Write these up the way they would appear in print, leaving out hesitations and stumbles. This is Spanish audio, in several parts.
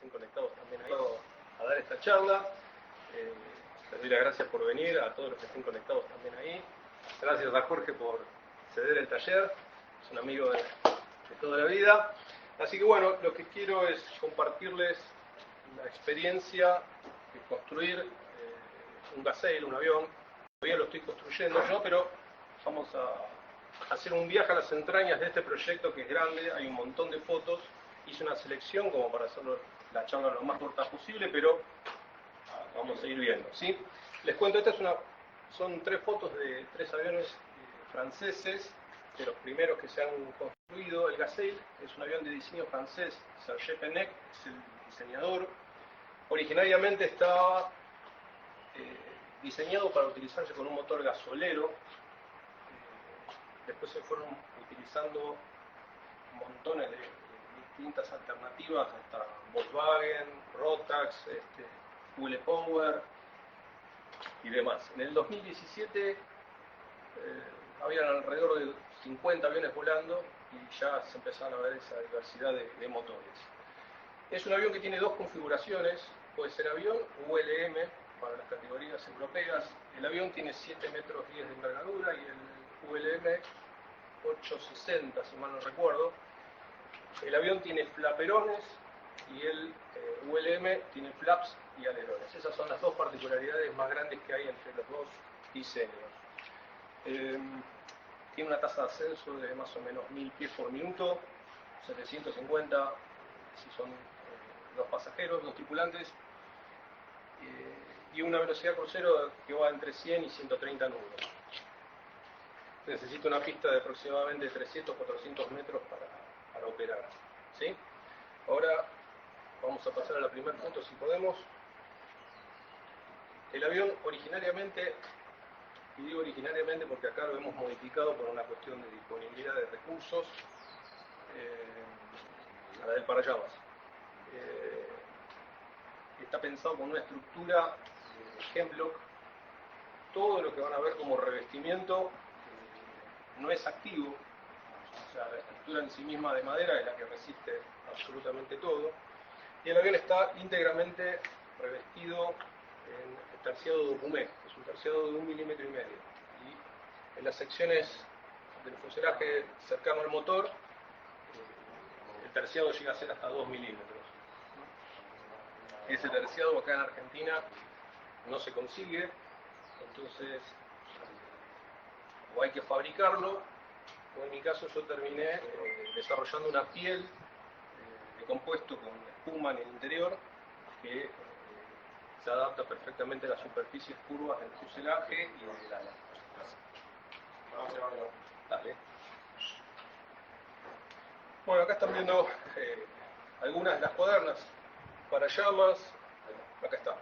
estén conectados también ahí a dar esta charla. Les doy las gracias por venir, a todos los que estén conectados también ahí. Gracias a Jorge por ceder el taller, es un amigo de toda la vida. Así que bueno, lo que quiero es compartirles la experiencia de construir un Gazelle, un avión. Todavía lo estoy construyendo yo, pero vamos a hacer un viaje a las entrañas de este proyecto que es grande, hay un montón de fotos. Hice una selección como para hacer la charla lo más corta posible, pero vamos a ir viendo, ¿sí? Les cuento, son 3 fotos de 3 aviones franceses, de los primeros que se han construido. El Gazelle es un avión de diseño francés, Serge Penec es el diseñador. Originariamente estaba diseñado para utilizarse con un motor gasolero. Después se fueron utilizando montones de distintas alternativas, hasta Volkswagen, Rotax, Fuel Power y demás. En el 2017 habían alrededor de 50 aviones volando y ya se empezaron a ver esa diversidad de motores. Es un avión que tiene 2 configuraciones, puede ser avión o ULM para las categorías europeas. El avión tiene 7,10 metros de envergadura y el ULM 8,60 si mal no recuerdo. El avión tiene flaperones y el ULM tiene flaps y alerones. Esas son las 2 particularidades más grandes que hay entre los 2 diseños. Tiene una tasa de ascenso de más o menos 1000 pies por minuto, 750 si son 2 pasajeros, 2 tripulantes, y una velocidad crucero que va entre 100 y 130 nudos. Necesita una pista de aproximadamente 300-400 metros para operar, ¿sí? Ahora vamos a pasar a la primera foto si podemos. El avión originariamente, y digo originariamente porque acá lo hemos modificado por una cuestión de disponibilidad de recursos, a la del parallamas. Está pensado con una estructura Hemlock. Todo lo que van a ver como revestimiento no es activo, o sea, la estructura en sí misma de madera es la que resiste absolutamente todo, y el avión está íntegramente revestido en terciado de Ocumé, que es un terciado de 1,5 milímetros, y en las secciones del fuselaje cercano al motor el terciado llega a ser hasta 2 milímetros. Ese terciado acá en Argentina no se consigue, entonces o hay que fabricarlo, o en mi caso yo terminé desarrollando una piel de compuesto con espuma en el interior que se adapta perfectamente a las superficies curvas del fuselaje y del ala. Dale. Bueno, acá están viendo algunas de las cuadernas para llamas. Acá está.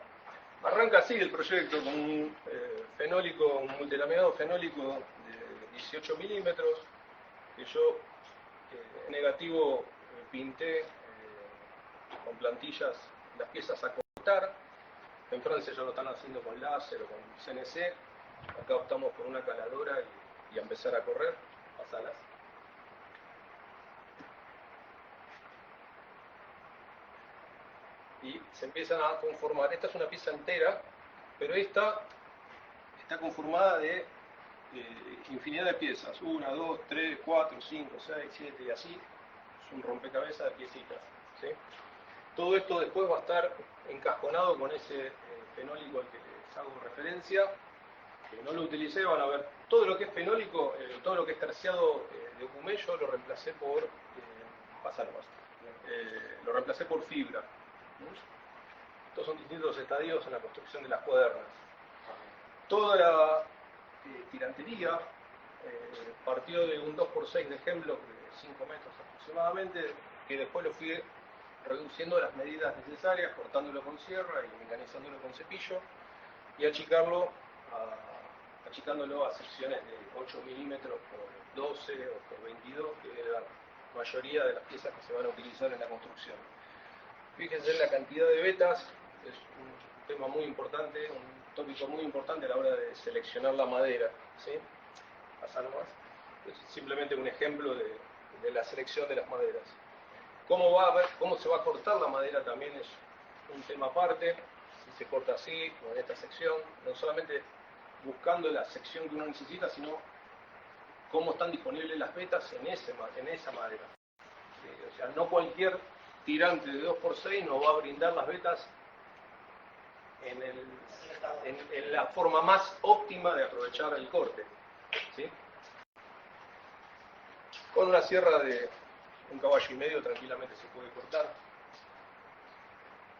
Arranca así el proyecto con un fenólico, un multilaminado fenólico de 18 milímetros, que yo en negativo pinté con plantillas las piezas a cortar. En Francia ya lo están haciendo con láser o con CNC. Acá optamos por una caladora y a empezar a correr. Pasalas. Y se empiezan a conformar. Esta es una pieza entera, pero esta está conformada de infinidad de piezas. 1, 2, 3, 4, 5, 6, 7 y así. Es un rompecabezas de piecitas, ¿sí? Todo esto después va a estar encajonado con ese fenólico al que les hago referencia, que no lo utilicé. Van a ver todo lo que es fenólico, todo lo que es terciado de Ocumé, yo lo reemplacé por lo reemplacé por fibra. Estos son distintos estadios en la construcción de las cuadernas. Toda la tirantería partió de un 2x6 de Hemlock de 5 metros aproximadamente, que después lo fui reduciendo a las medidas necesarias, cortándolo con sierra y mecanizándolo con cepillo, y achicándolo a secciones de 8 milímetros por 12 o por 22, que es la mayoría de las piezas que se van a utilizar en la construcción. Fíjense en la cantidad de vetas, es un tema muy importante, un tópico muy importante a la hora de seleccionar la madera, ¿sí? Pasá nomás. Es simplemente un ejemplo de la selección de las maderas. cómo se va a cortar la madera también es un tema aparte, si se corta así o en esta sección, no solamente buscando la sección que uno necesita, sino cómo están disponibles las vetas en esa madera. O sea, no cualquier tirante de 2x6 nos va a brindar las vetas en la forma más óptima de aprovechar el corte, ¿sí? Con una sierra de 1,5 caballos tranquilamente se puede cortar.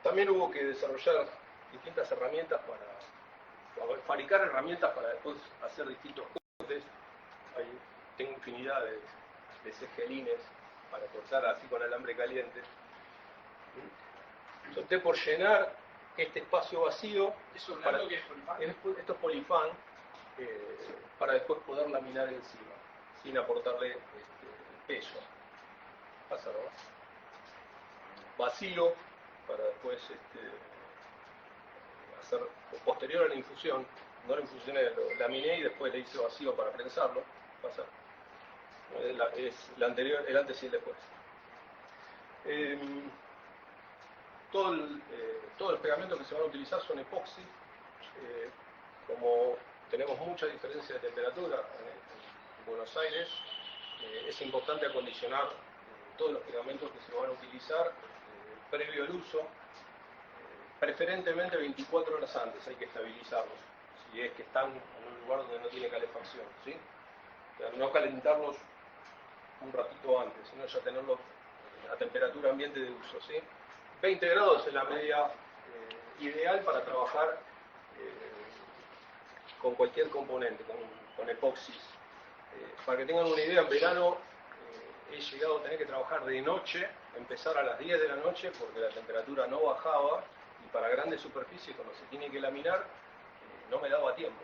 También hubo que desarrollar distintas herramientas para fabricar herramientas para después hacer distintos cortes. Tengo infinidad de cegelines para cortar así con alambre caliente. Yo opté por llenar este espacio vacío. ¿Eso es lo que es polifán? Esto es polifán, para después poder laminar encima, sin aportarle peso. Pásalo. Vacío, para después hacer, posterior a la infusión, no lo infusioné, lo laminé y después le hice vacío para prensarlo. Pasa. Es el anterior, el antes y el después. Todos los pegamentos que se van a utilizar son epoxi. Como tenemos mucha diferencia de temperatura en Buenos Aires, es importante acondicionar todos los pegamentos que se van a utilizar previo al uso, preferentemente 24 horas antes. Hay que estabilizarlos, si es que están en un lugar donde no tiene calefacción, ¿sí? O sea, no calentarlos un ratito antes, sino ya tenerlos a temperatura ambiente de uso, ¿sí? 20 grados es la media ideal para trabajar con cualquier componente, con epoxis. Para que tengan una idea, en verano he llegado a tener que trabajar de noche, empezar a las 10 de la noche porque la temperatura no bajaba, y para grandes superficies, cuando se tiene que laminar, no me daba tiempo.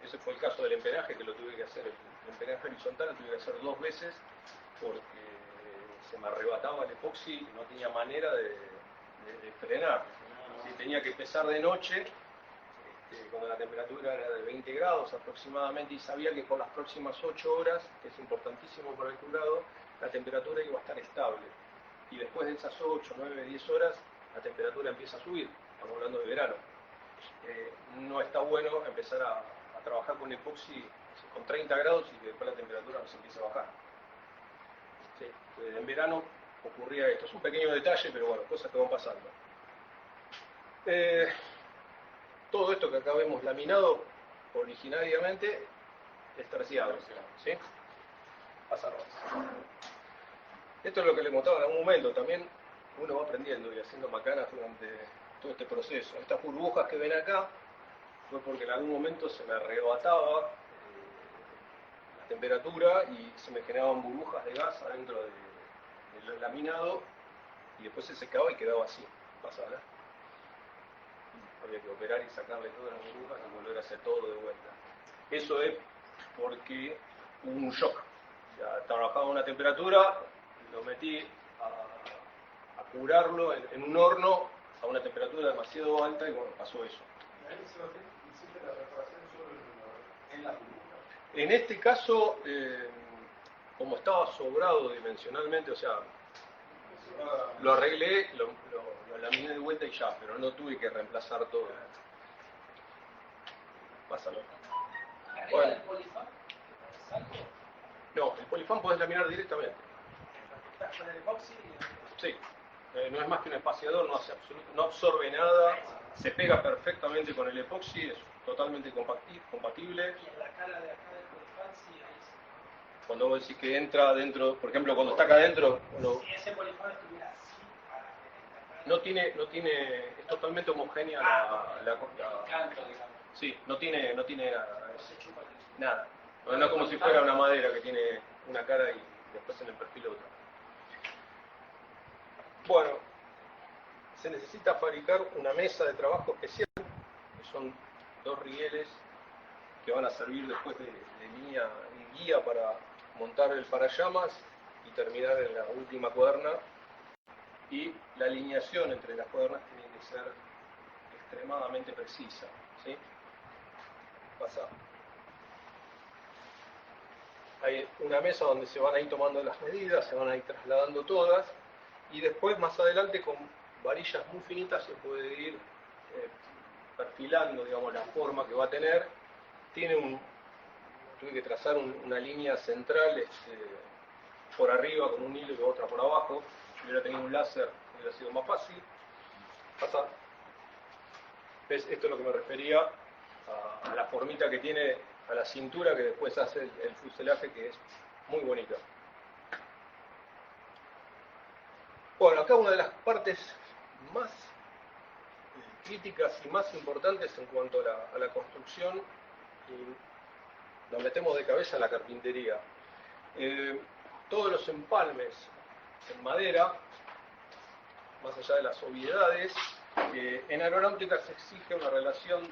Ese fue el caso del empenaje, que lo tuve que hacer, el empenaje horizontal lo tuve que hacer 2 veces porque se me arrebataba el epoxi y no tenía manera de frenar. Si tenía que empezar de noche, cuando la temperatura era de 20 grados aproximadamente, y sabía que por las próximas 8 horas, que es importantísimo para el curado, la temperatura iba a estar estable. Y después de esas 8, 9, 10 horas, la temperatura empieza a subir. Estamos hablando de verano. No está bueno empezar a trabajar con epoxi con 30 grados y que después la temperatura nos empiece a bajar. Sí, en verano ocurría esto. Es un pequeño detalle, pero bueno, cosas que van pasando. Todo esto que acá vemos laminado originariamente es terciado, ¿sí? Pasar más. Esto es lo que le mostraba en algún momento. También uno va aprendiendo y haciendo macanas durante todo este proceso. Estas burbujas que ven acá fue porque en algún momento se me arrebataba la temperatura y se me generaban burbujas de gas adentro del laminado, y después se secaba y quedaba así. Pasada. Había que operar y sacarle todas las burbujas y volver a hacer todo de vuelta. Eso es porque hubo un shock. Ya trabajaba a una temperatura, lo metí a curarlo en un horno a una temperatura demasiado alta y bueno, pasó eso. En este caso, como estaba sobrado dimensionalmente, o sea, lo arreglé, lo laminé de vuelta y ya, pero no tuve que reemplazar todo. Pásalo. Bueno. No, el polifán podés laminar directamente. ¿Con el epoxi? Sí. No es más que un espaciador, no absorbe nada, se pega perfectamente con el epoxi, es totalmente compatible. Y en la cara de acá del polifán sí hay. Cuando vos decís que entra dentro, por ejemplo, cuando está acá adentro, si ese polifán estuviera así, no tiene, es totalmente homogénea la canto, digamos. Sí, no tiene nada. No es como si fuera una madera que tiene una cara y después en el perfil otra. Bueno, se necesita fabricar una mesa de trabajo especial, que son 2 rieles que van a servir después de línea y guía para montar el parallamas y terminar en la última cuaderna. Y la alineación entre las cuadernas tiene que ser extremadamente precisa, ¿sí? Pasa. hay una mesa donde se van a ir tomando las medidas, se van a ir trasladando todas, y después más adelante con varillas muy finitas se puede ir perfilando, digamos, la forma que va a tener. Tuve que trazar una línea central por arriba con un hilo y otra por abajo. Si hubiera tenido un láser hubiera sido más fácil. Pasa. ¿Ves? Esto es lo que me refería a la formita que tiene, a la cintura que después hace el fuselaje, que es muy bonita. Bueno, acá una de las partes más críticas y más importantes en cuanto a la construcción, y nos metemos de cabeza en la carpintería. Todos los empalmes en madera, más allá de las obviedades, en aeronáutica se exige una relación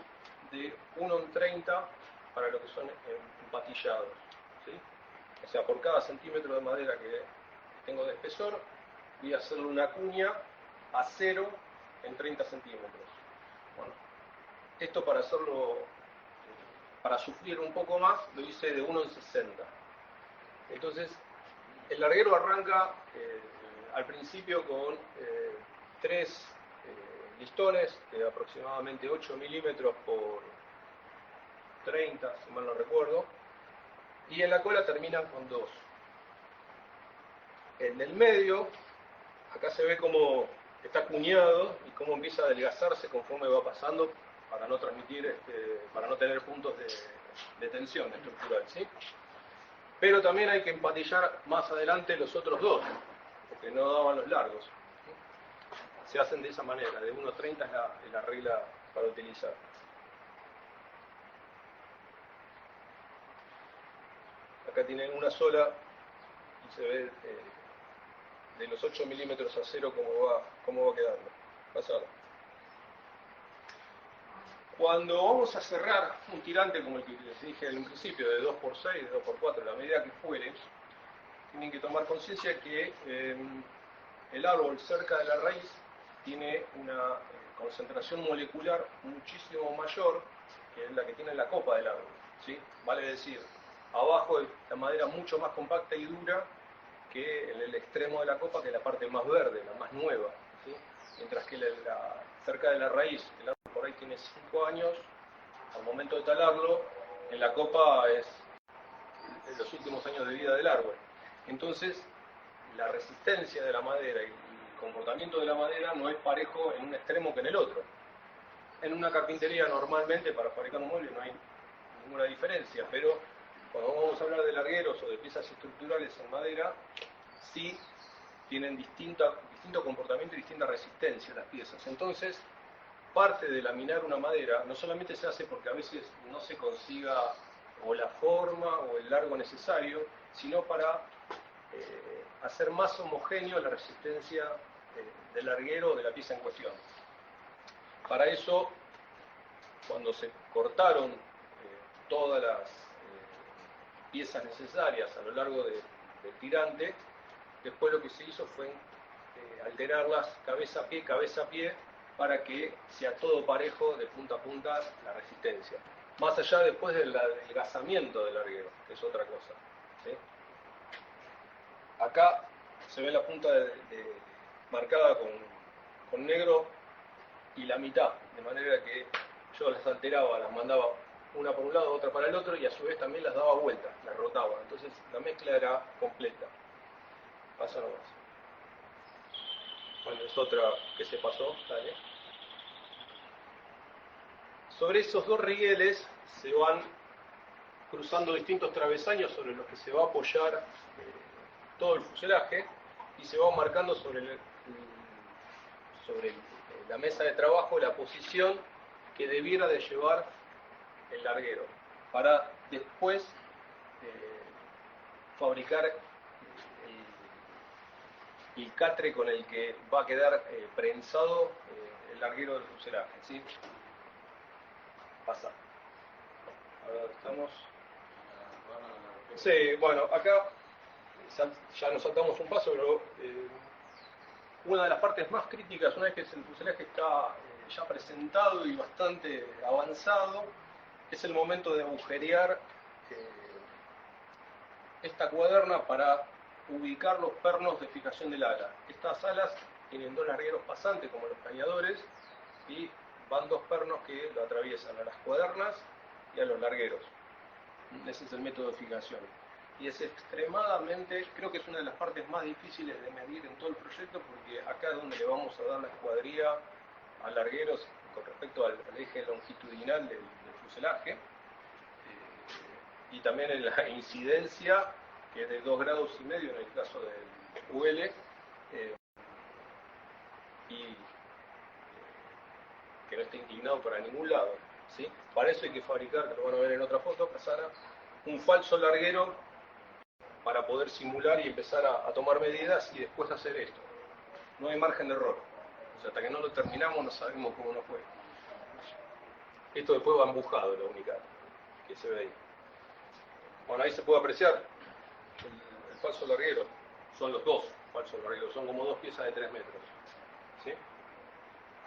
de 1:30 para lo que son empatillados, ¿sí? O sea, por cada centímetro de madera que tengo de espesor, voy a hacerle una cuña a 0 en 30 centímetros. Bueno, esto para hacerlo, para sufrir un poco más, lo hice de 1:60. Entonces, el larguero arranca al principio con 3 listones de aproximadamente 8 milímetros por 30, si mal no recuerdo, y en la cola terminan con 2. En el medio, acá se ve cómo está cuñado y cómo empieza a adelgazarse conforme va pasando para no transmitir, para no tener puntos de tensión estructural, ¿sí? Pero también hay que empatillar más adelante los otros 2, porque no daban los largos. Se hacen de esa manera, de 1:30 es la regla para utilizar. Acá tienen una sola y se ve de los 8 milímetros a 0 cómo va quedando. Pasado. Cuando vamos a cerrar un tirante como el que les dije en un principio, de 2x6, de 2x4, la medida que fuere, tienen que tomar conciencia que el árbol cerca de la raíz tiene una concentración molecular muchísimo mayor que la que tiene la copa del árbol, ¿sí? Vale decir, abajo hay la madera mucho más compacta y dura que en el extremo de la copa, que es la parte más verde, la más nueva, ¿sí? Mientras que cerca de la raíz, el árbol por ahí tiene 5 años, al momento de talarlo, en la copa es los últimos años de vida del árbol. Entonces, la resistencia de la madera y el comportamiento de la madera no es parejo en un extremo que en el otro. En una carpintería normalmente para fabricar un mueble no hay ninguna diferencia, pero cuando vamos a hablar de largueros o de piezas estructurales en madera, sí tienen distinto comportamiento y distinta resistencia las piezas. Entonces, parte de laminar una madera no solamente se hace porque a veces no se consiga o la forma o el largo necesario, sino para hacer más homogéneo la resistencia del larguero o de la pieza en cuestión. Para eso, cuando se cortaron todas las piezas necesarias a lo largo del tirante, después lo que se hizo fue alterarlas cabeza a pie, para que sea todo parejo de punta a punta la resistencia. Más allá después del adelgazamiento del larguero, que es otra cosa, ¿sí? Acá se ve la punta marcada con negro y la mitad, de manera que yo las alteraba, las mandaba una por un lado, otra para el otro, y a su vez también las daba vuelta, las rotaba. Entonces la mezcla era completa. Pasa nomás. Bueno, es otra que se pasó, dale. Sobre esos 2 rieles se van cruzando distintos travesaños sobre los que se va a apoyar todo el fuselaje, y se va marcando sobre la mesa de trabajo la posición que debiera de llevar el larguero, para después fabricar el catre con el que va a quedar prensado el larguero del fuselaje, ¿sí? Pasa. A ver, estamos. Sí, bueno, acá ya nos saltamos un paso, pero una de las partes más críticas, una vez que el fuselaje está ya presentado y bastante avanzado, es el momento de agujerear esta cuaderna para ubicar los pernos de fijación del ala. Estas alas tienen dos largueros pasantes como los planeadores y van dos pernos que lo atraviesan a las cuadernas y a los largueros. Ese es el método de fijación. Y es extremadamente, creo que es una de las partes más difíciles de medir en todo el proyecto, porque acá es donde le vamos a dar la escuadría a largueros con respecto al eje longitudinal del fuselaje, y también en la incidencia, que es de 2,5 grados en el caso del UL, y que no esté inclinado para ningún lado, ¿sí? Para eso hay que fabricar, que lo van a ver en otra foto, Casana, un falso larguero para poder simular y empezar a tomar medidas y después hacer esto. No hay margen de error. O sea, hasta que no lo terminamos no sabemos cómo nos fue. Esto después va empujado, la única que se ve ahí. Bueno, ahí se puede apreciar el falso larguero. Son los dos falsos largueros, son como dos piezas de 3 metros. ¿Sí?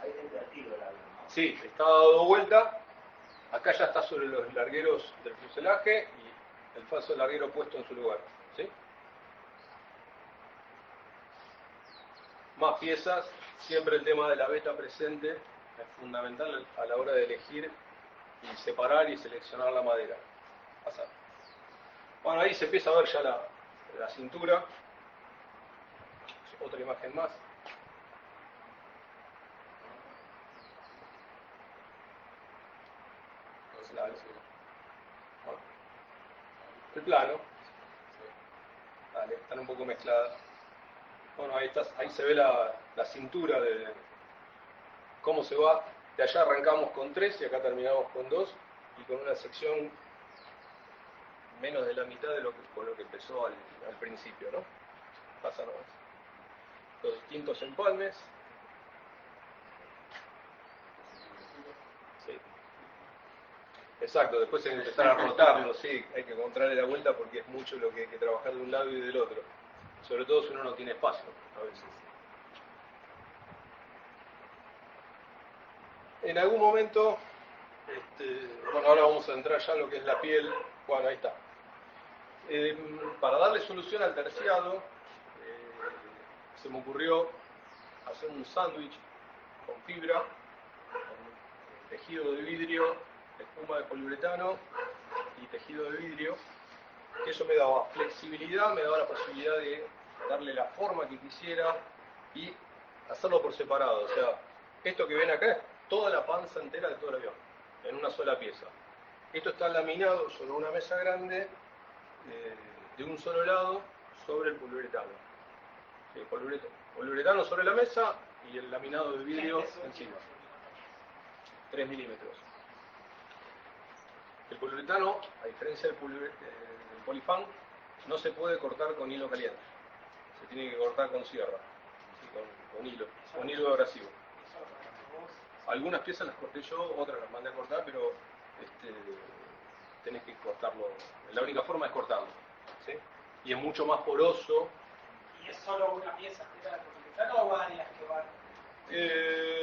Ahí está invertido el avión, ¿no? Sí, está dado vuelta. Acá ya está sobre los largueros del fuselaje y el falso larguero puesto en su lugar. ¿Sí? Más piezas, siempre el tema de la beta presente es fundamental a la hora de elegir y separar y seleccionar la madera. Pasar. Bueno, ahí se empieza a ver ya la cintura. Otra imagen más. Bueno, el plano. Dale, están un poco mezcladas. Bueno, ahí se ve la cintura de cómo se va. De allá arrancamos con 3 y acá terminamos con 2 y con una sección menos de la mitad de con lo que empezó al principio, ¿no? Pasa nomás. Los distintos empalmes. Sí. Exacto, después hay que empezar a rotarlo, sí, hay que encontrarle la vuelta porque es mucho lo que hay que trabajar de un lado y del otro. Sobre todo si uno no tiene espacio, a veces. En algún momento, bueno, ahora vamos a entrar ya en lo que es la piel. Bueno, ahí está. Para darle solución al terciado, se me ocurrió hacer un sándwich con fibra, con tejido de vidrio, espuma de poliuretano y tejido de vidrio, que eso me daba flexibilidad, me daba la posibilidad de darle la forma que quisiera y hacerlo por separado. O sea, esto que ven acá es toda la panza entera de todo el avión, en una sola pieza. Esto está laminado sobre una mesa grande, de un solo lado, sobre el poliuretano. Sí, poliuretano sobre la mesa y el laminado de vidrio encima. 3 milímetros. El poliuretano, a diferencia del polifán, no se puede cortar con hilo caliente. Se tiene que cortar con sierra, ¿sí? con hilo abrasivo. Algunas piezas las corté yo, otras las mandé a cortar, pero tenés que cortarlo. La única forma es cortarlo, ¿sí? Y es mucho más poroso. ¿Y es solo una pieza que da el poliuretano o varias que van?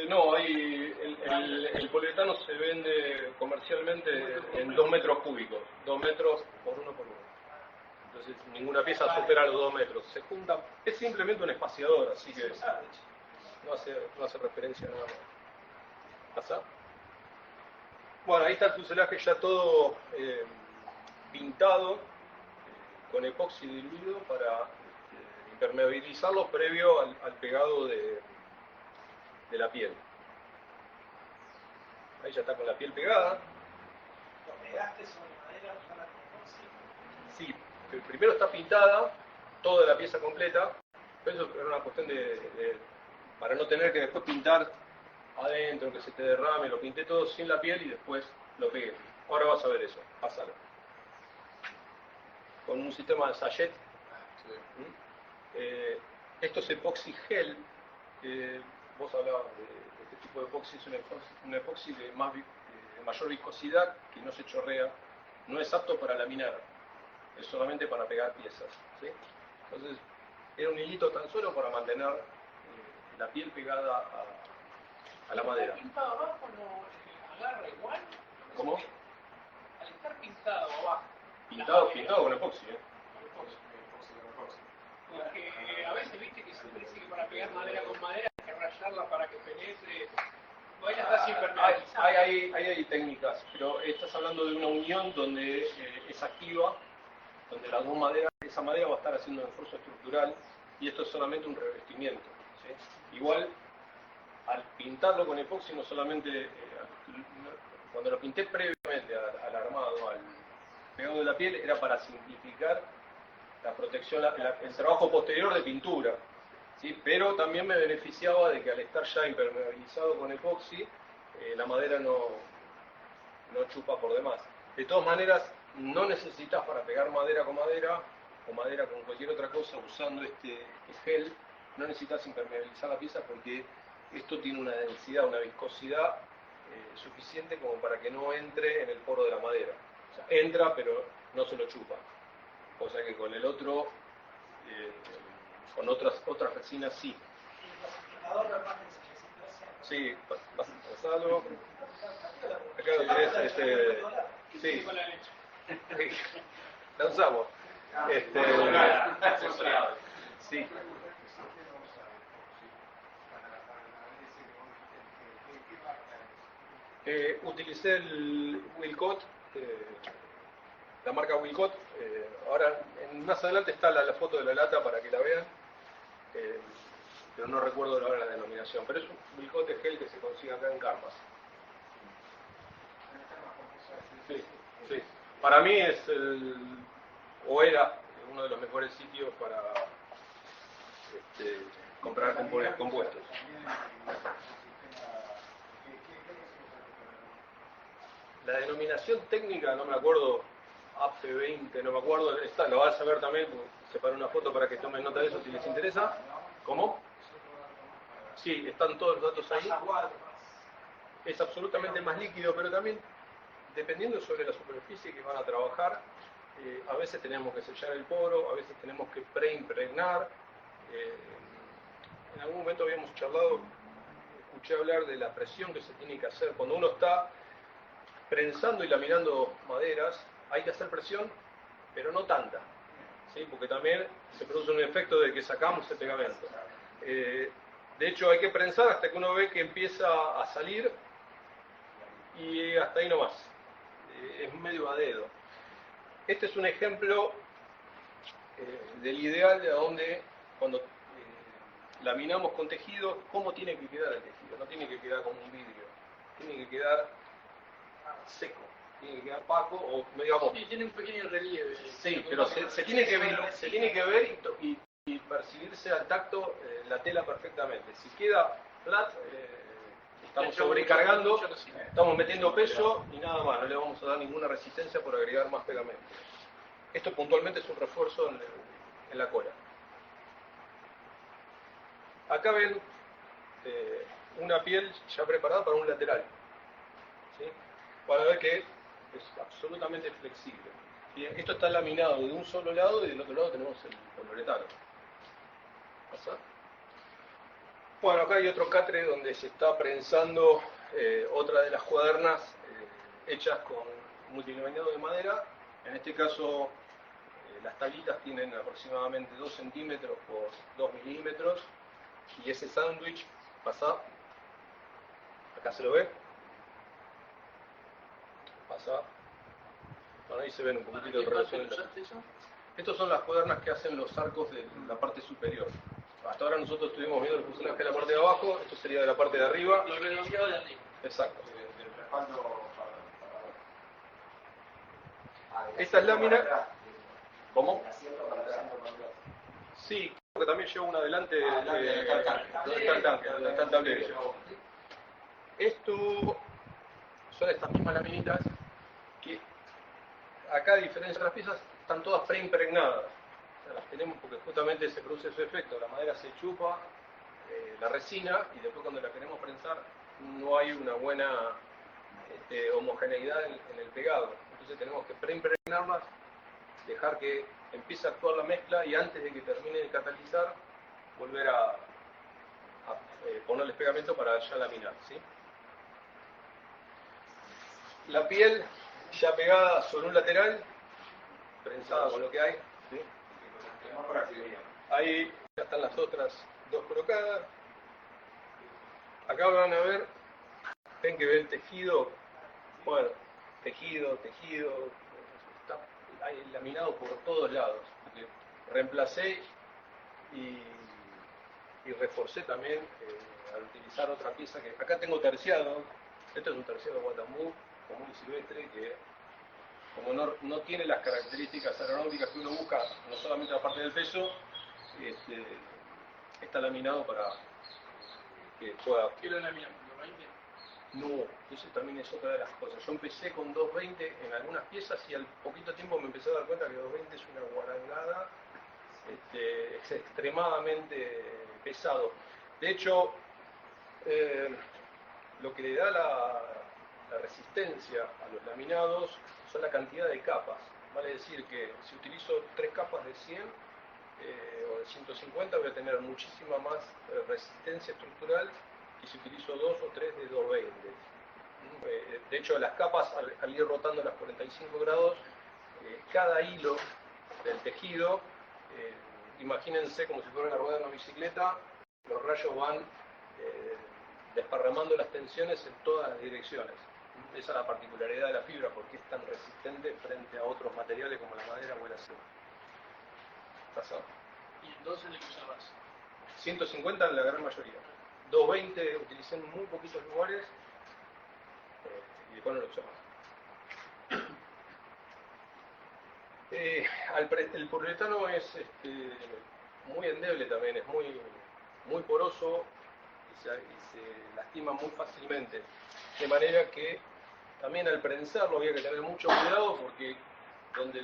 No, el poliuretano se vende comercialmente en 2 metros cúbicos, 2 metros por 1 por 1. Entonces ninguna pieza supera los 2 metros. Se juntan, es simplemente un espaciador, así que no hace referencia a nada más. ¿Pasa? Bueno, ahí está el fuselaje ya todo pintado con epoxi diluido para impermeabilizarlo previo al pegado de la piel. Ahí ya está con la piel pegada. ¿Lo pegaste sobre madera usando epoxi? Sí, primero está pintada toda la pieza completa, pero eso era una cuestión para no tener que después pintar adentro, que se te derrame, lo pinté todo sin la piel y después lo pegué. Ahora vas a ver eso, pásalo. Con un sistema de sachet. Esto es epoxi gel. Vos hablabas de este tipo de epoxi, es un epoxi de mayor viscosidad, que no se chorrea, no es apto para laminar, es solamente para pegar piezas, ¿sí? Entonces, era un hilito tan solo para mantener la piel pegada a la madera. ¿Al estar pintado abajo no agarra igual? ¿Cómo? Al estar pintado abajo. Pintado con epoxi, Porque a veces viste que siempre dice que para pegar madera con madera hay que rayarla para que penetre. Hoy ya está impermeabilizada. Hay técnicas, pero estás hablando de una unión donde es activa, donde las dos maderas, esa madera va a estar haciendo un esfuerzo estructural y esto es solamente un revestimiento, ¿sí? Igual, al pintarlo con epoxi, no solamente, cuando lo pinté previamente al armado, al pegado de la piel, era para simplificar la protección, el trabajo posterior de pintura, ¿sí? Pero también me beneficiaba de que al estar ya impermeabilizado con epoxi, la madera no chupa por demás. De todas maneras, no necesitas para pegar madera con madera, o madera con cualquier otra cosa, usando este gel, no necesitas impermeabilizar la pieza porque esto tiene una densidad, una viscosidad suficiente como para que no entre en el poro de la madera. O sea, entra, pero no se lo chupa. O sea que con el otro, con otras resinas sí. Sí, pasalo. Acá lo tenés, sí, la usamos. Sí. Utilicé el Wilcott, la marca Wilcott. Ahora, más adelante está la foto de la lata para que la vean, pero no recuerdo ahora la denominación. Pero es un Wilcott de gel que se consigue acá en Carmas. Sí, sí. Para mí es o era uno de los mejores sitios para comprar compuestos. La denominación técnica, no me acuerdo, AP20, no me acuerdo, lo vas a ver también, separé una foto para que tomen nota de eso si les interesa. ¿Cómo? Sí, están todos los datos ahí. Es absolutamente más líquido, pero también, dependiendo sobre la superficie que van a trabajar, a veces tenemos que sellar el poro, a veces tenemos que preimpregnar. En algún momento habíamos charlado, escuché hablar de la presión que se tiene que hacer cuando uno está prensando y laminando maderas. Hay que hacer presión, pero no tanta, ¿sí? Porque también se produce un efecto de que sacamos el pegamento. De hecho, hay que prensar hasta que uno ve que empieza a salir y hasta ahí nomás. Es medio a dedo. Este es un ejemplo del ideal de donde, cuando laminamos con tejido, cómo tiene que quedar el tejido. No tiene que quedar como un vidrio, tiene que quedar seco, tiene que quedar opaco, o digamos... Sí, tiene un pequeño relieve. Sí, pero se tiene que ver y percibirse al tacto la tela perfectamente. Si queda flat, estamos sobrecargando, estamos metiendo peso y nada más, no le vamos a dar ninguna resistencia por agregar más pegamento. Esto puntualmente es un refuerzo en la cola. Acá ven una piel ya preparada para un lateral, ¿sí? Para ver que es absolutamente flexible. Bien, esto está laminado de un solo lado y del otro lado tenemos el poliuretano. ¿Pasa? Bueno, acá hay otro catre donde se está prensando otra de las cuadernas hechas con multilaminado de madera. En este caso, las tablitas tienen aproximadamente 2 centímetros por 2 milímetros. Y ese sándwich, pasa, acá se lo ve, pasa, bueno, ahí se ven un poquitito de relación. Estos son las cuadernas que hacen los arcos de la parte superior. Hasta ahora nosotros estuvimos viendo el fuselaje de la parte de abajo, esto sería de la parte de arriba. Lo redondeado de arriba. Exacto. Estas láminas, ¿cómo? Sí, creo que también lleva una adelante donde está el tanque, donde está el tablero. Esto son estas mismas laminitas que acá, a diferencia de las piezas, están todas preimpregnadas. O sea, las tenemos porque justamente se produce ese efecto. La madera se chupa, la resina, y después cuando la queremos prensar no hay una buena homogeneidad en el pegado. Entonces tenemos que preimpregnarlas, dejar que empiece a actuar la mezcla y antes de que termine de catalizar, volver a ponerles pegamento para ya laminar, ¿sí? La piel ya pegada sobre un lateral, prensada con lo que hay, ¿sí? Ahí ya están las otras dos colocadas. Acá van a ver, ven que ve el tejido, bueno, tejido, está hay laminado por todos lados. Reemplacé y reforcé también al utilizar otra pieza que acá tengo terciado. Este es un terciado Guatambu común y silvestre que como no tiene las características aeronáuticas que uno busca, no solamente la parte del peso, está laminado para que pueda... ¿Qué lo laminamos? ¿220? No, eso también es otra de las cosas. Yo empecé con 220 en algunas piezas y al poquito tiempo me empecé a dar cuenta que 220 es una guarangada, es extremadamente pesado. De hecho, lo que le da la resistencia a los laminados son la cantidad de capas. Vale decir que si utilizo 3 capas de 100 o de 150 voy a tener muchísima más resistencia estructural que si utilizo 2 o 3 de 220. De hecho, las capas al ir rotando a las 45 grados, cada hilo del tejido, imagínense como si fuera una rueda de una bicicleta, los rayos van desparramando las tensiones en todas las direcciones. Esa es la particularidad de la fibra, porque es tan resistente frente a otros materiales como la madera o el acero. ¿Pasó? ¿Y entonces de qué usabas? 150 en la gran mayoría. 220 utilicé en muy poquitos lugares y después no lo usé más. El poliuretano es muy endeble también, es muy poroso y se lastima muy fácilmente. De manera que también al prensarlo había que tener mucho cuidado porque donde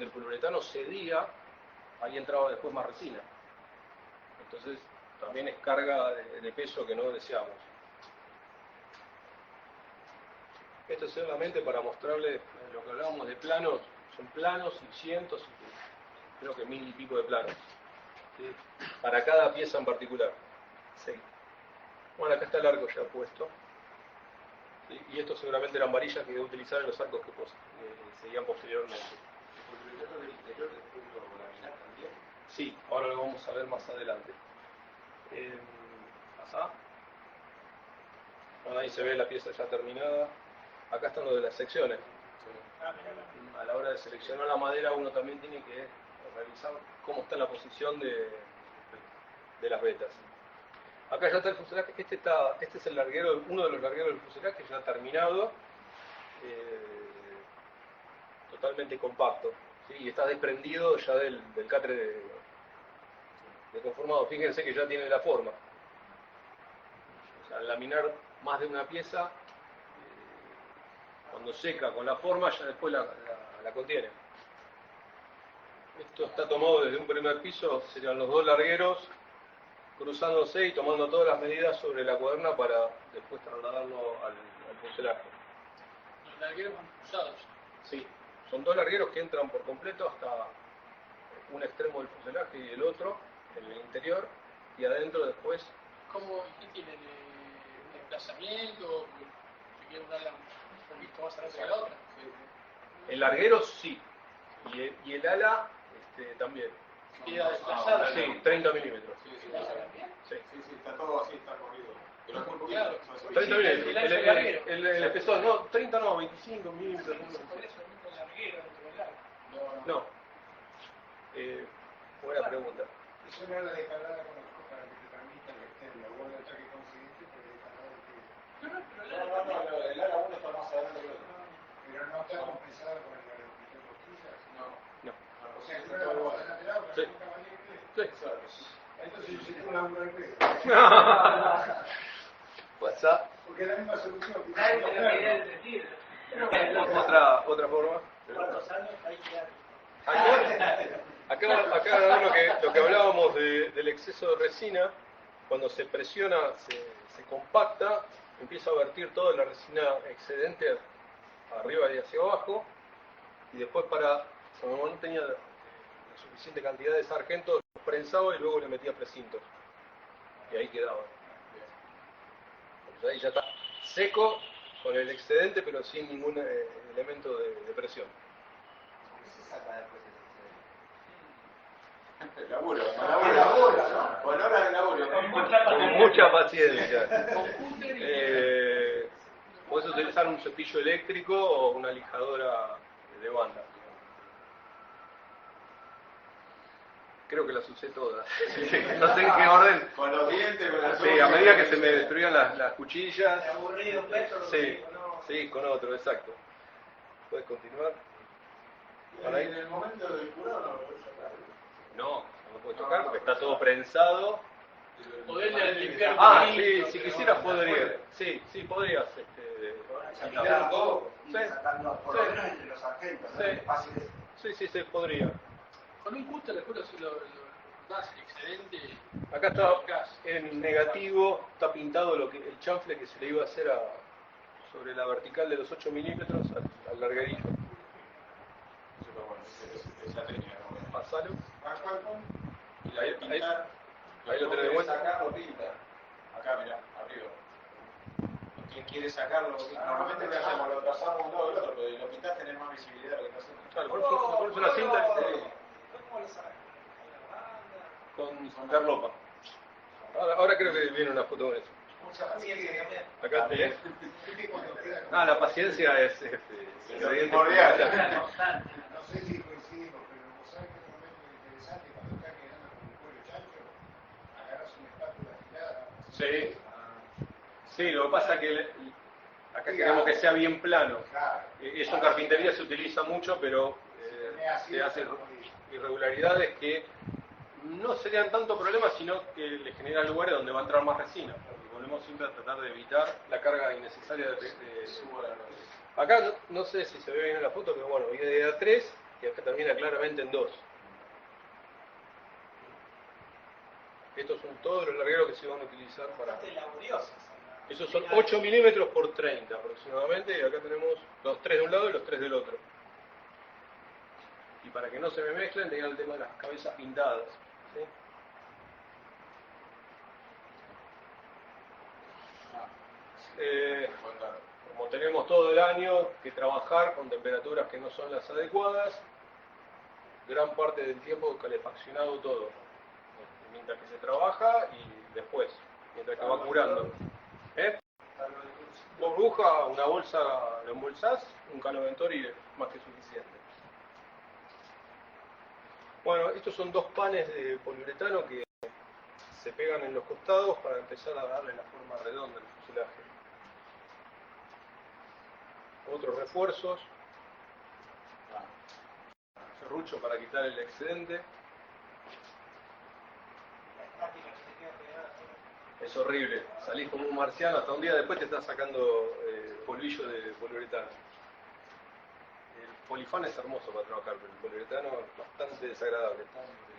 el poliuretano cedía, ahí entraba después más resina. Entonces también es carga de peso que no deseamos. Esto es solamente para mostrarles lo que hablábamos de planos. Son planos y cientos, creo que 1000 y pico de planos, ¿sí? Para cada pieza en particular. Sí. Bueno, acá está el arco ya puesto. ¿Sí? Y estos seguramente eran varillas que iba a utilizar en los arcos que seguían posteriormente. ¿El poliuretano del interior después lo laminar también? Sí, ahora lo vamos a ver más adelante. ¿Pasá? Bueno, ahí se ve la pieza ya terminada. Acá están lo de las secciones. A la hora de seleccionar la madera uno también tiene que revisar cómo está la posición de las vetas. Acá ya está el fuselaje. Este es el larguero, uno de los largueros del fuselaje ya terminado, totalmente compacto, ¿sí? Y está desprendido ya del catre de conformado. Fíjense que ya tiene la forma. O sea, al laminar más de una pieza, cuando seca con la forma, ya después la contiene. Esto está tomado desde un primer piso, serían los dos largueros cruzándose y tomando todas las medidas sobre la cuaderna para después trasladarlo al fuselaje. Los largueros van cruzados. Sí, son dos largueros que entran por completo hasta un extremo del fuselaje y el otro, en el interior, y adentro después. ¿Qué tienen? ¿Desplazamiento? ¿Se quiere darle un poquito más adelante que la otra? El larguero sí, y el ala también. ¿Queda desplazada? Sí, 30 milímetros. Sí. Sí, está todo así, está corrido. Pero es muy poquito. Claro. 30 milímetros. El espesor, no, 30 no, 25 milímetros. Por eso el larguero dentro del largo. No. Buena pregunta. Eso no era descargada con los para que te permita que esté en la bola de que conseguiste, pero descargada que... No, el ala 1 está más adelante que el otro. Pero no está compensada con el de costillas. No. O sea, el ala va adelante del agua, Sí. nunca va a ir Sí. entonces yo hice un laburo de peso. WhatsApp. Porque es la misma solución. Nadie te lo quería decir. Otra forma. ¿Cuántos años hay que dar? Acá lo que hablábamos del exceso de resina, cuando se presiona, se compacta, empieza a vertir toda la resina excedente arriba y hacia abajo, y después como no tenía la suficiente cantidad de sargentos, los prensaba y luego le metía precintos. Y ahí quedaba. Entonces ahí ya está seco con el excedente, pero sin ningún elemento de presión. ¿Qué se saca después del excedente? El laburo, con laburo, ¿no? Con horas de laburo. Con mucha paciencia. Puedes utilizar un cepillo eléctrico o una lijadora de banda. Creo que las usé todas. No sé en qué orden. Con los dientes, con las Sí, a medida que se me destruían las cuchillas. Aburrido, Petro. Sí, sí, con otro, exacto. ¿Puedes continuar? Para En ahí. el momento del curado no lo podés sacar. No, no puedes tocar porque está todo prensado. Poderle limpiar Sí, si quisieras podrías. Sí, sí, podrías. Sacar todo y Sí. sacando por lo menos entre los sargentos, ¿no? Sí. Es fácil eso. Sí, sí, se podría. Con un cúter después lo das excedente. Acá está en negativo, está pintado el chanfle que se le iba a hacer sobre la vertical de los 8 milímetros al larguerillo. Eso es bueno, esa técnica no buena. Pasalo. Y la de pintar, Ahí lo tenés de quien vuelta. sacarlo pinta. Acá, mirá, arriba. Quien quiere sacarlo, normalmente lo hacemos, lo trazamos un lado del otro, pero lo pintás tenés más visibilidad de lo que estás haciendo. Claro, pones una cinta con garlopa. Ahora creo que viene una foto con eso. Acá tenés. La paciencia es ingrediente Primordial. fundamental. No sé si coincidimos, pero vos sabés que es un momento interesante cuando estás quedando con el cuero chancho, agarras una espátula afilada. Sí. Sí, lo que pasa es que acá queremos que sea bien plano. Eso en carpintería se utiliza mucho, pero se hacen irregularidades que no serían tanto problemas, sino que le generan lugares donde va a entrar más resina. Y volvemos siempre a tratar de evitar la carga innecesaria de Acá no sé si se ve bien en la foto, pero bueno, viene de A3 y acá termina claramente en 2. Estos son todos los largueros que se van a utilizar para... Esos son 8 milímetros por 30 aproximadamente, y acá tenemos los 3 de un lado y los 3 del otro. Y para que no se me mezclen, tengan el tema de las cabezas pintadas. ¿Sí? Como tenemos todo el año que trabajar con temperaturas que no son las adecuadas, gran parte del tiempo calefaccionado todo, mientras que se trabaja y después, mientras que va curando. Burbuja, una bolsa lo embolsás, un caloventor y es más que suficiente. Bueno, estos son dos panes de poliuretano que se pegan en los costados para empezar a darle la forma redonda al fuselaje. Otros refuerzos, serrucho para quitar el excedente. Es horrible, salís como un marciano, hasta un día después te estás sacando polvillo de poliuretano. El polifán es hermoso para trabajar, pero el poliuretano es bastante desagradable.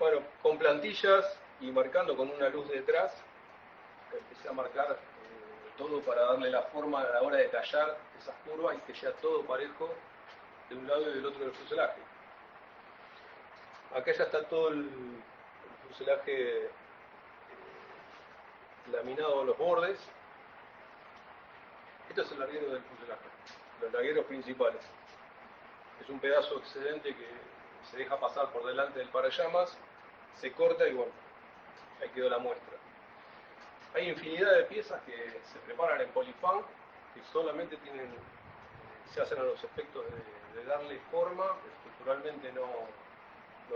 Bueno, con plantillas y marcando con una luz detrás, empecé a marcar todo para darle la forma a la hora de tallar esas curvas y que sea todo parejo de un lado y del otro del fuselaje. Acá ya está todo el fuselaje laminado en los bordes. Este es el larguero del fuselaje, los largueros principales. Es un pedazo excedente que se deja pasar por delante del parallamas, se corta y bueno, ahí quedó la muestra. Hay infinidad de piezas que se preparan en polifán, que solamente se hacen a los efectos de darle forma, estructuralmente no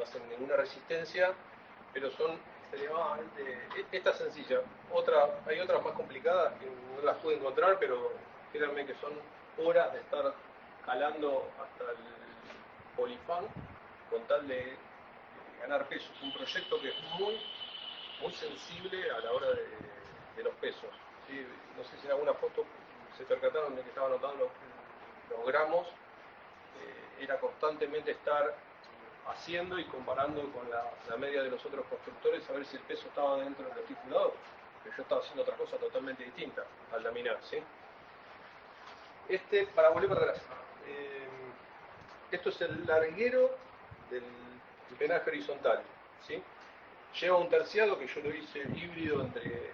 hacen ninguna resistencia, pero son extremadamente... Esta es sencilla, hay otras más complicadas que no las pude encontrar, pero créanme que son horas de estar jalando hasta el polifán con tal de ganar peso. Es un proyecto que es muy sensible a la hora de los pesos. ¿Sí? No sé si en alguna foto se percataron de que estaba anotando los gramos. Era constantemente estar haciendo y comparando con la media de los otros constructores a ver si el peso estaba dentro del articulado, pero yo estaba haciendo otra cosa totalmente distinta al laminar, ¿sí? Para volver para atrás, esto es el larguero del empenaje horizontal, ¿sí? Lleva un terciado que yo lo hice híbrido entre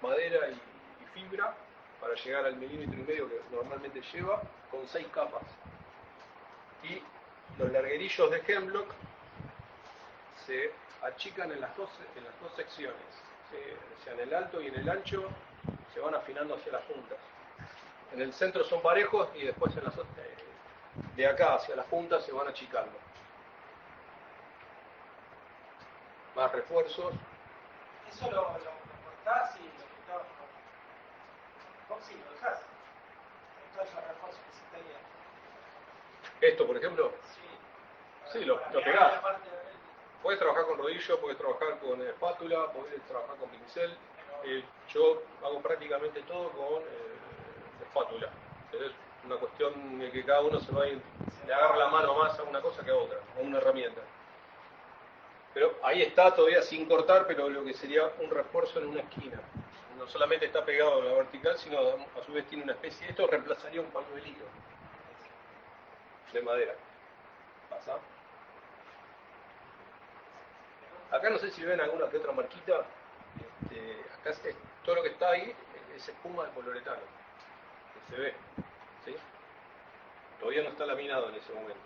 madera y fibra para llegar al 1,5 milímetros que normalmente lleva, con 6 capas. Y los larguerillos de Hemlock se achican en las dos secciones, o sea, en el alto y en el ancho se van afinando hacia las puntas. En el centro son parejos y después de acá hacia las puntas se van achicando. Más refuerzos. Eso lo cortás y lo pintás con epoxi, lo dejás. Todos esos refuerzos que se tallan. Esto, por ejemplo, Sí. sí, lo Para pegás. la parte de adentro. Puedes trabajar con rodillo, puedes trabajar con espátula, puedes trabajar con pincel. Yo hago prácticamente todo con espátula. Es una cuestión de que cada uno le agarra la mano más a una cosa que a otra, a una herramienta. Pero ahí está todavía sin cortar, pero lo que sería un refuerzo en una esquina. No solamente está pegado a la vertical, sino a su vez tiene una especie. Esto reemplazaría un pañuelito de madera. ¿Pasa? Acá no sé si ven alguna que otra marquita. Acá todo lo que está ahí es espuma de poliuretano. Que se ve. ¿Sí? Todavía no está laminado en ese momento.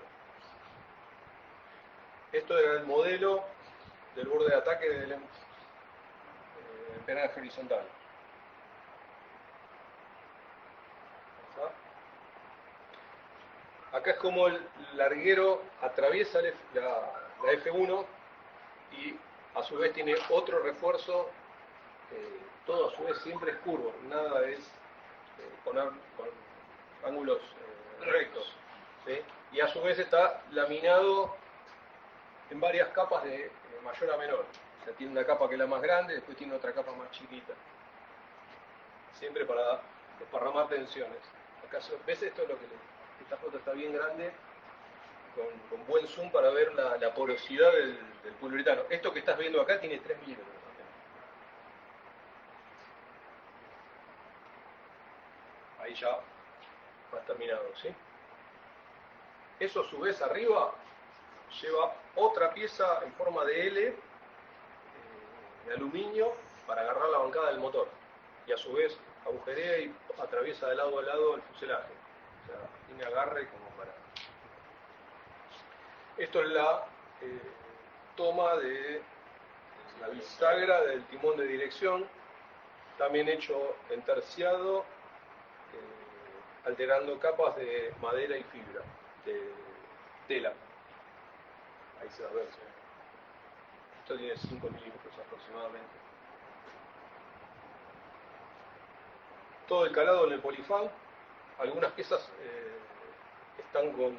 Esto era el modelo del borde de ataque del empenaje horizontal. Acá es como el larguero atraviesa la F1 y a su vez tiene otro refuerzo, todo a su vez siempre es curvo, nada es con ángulos rectos, ¿sí? Y a su vez está laminado en varias capas de mayor a menor. O sea, tiene una capa que es la más grande, después tiene otra capa más chiquita. Siempre para desparramar tensiones. Acá, ¿ves esto? Esta foto está bien grande, con buen zoom para ver la porosidad del poliuretano. Esto que estás viendo acá tiene 3 milímetros. Ahí ya va terminado, ¿sí? Eso a su vez arriba lleva otra pieza en forma de L de aluminio para agarrar la bancada del motor y a su vez agujerea y atraviesa de lado a lado el fuselaje, o sea, tiene agarre como para... Esto es la toma de la bisagra del timón de dirección, también hecho en terciado, alterando capas de madera y fibra, de tela. Ahí se va a ver, ¿sí? Esto tiene 5 milímetros aproximadamente. Todo el calado en el polifán. Algunas piezas están con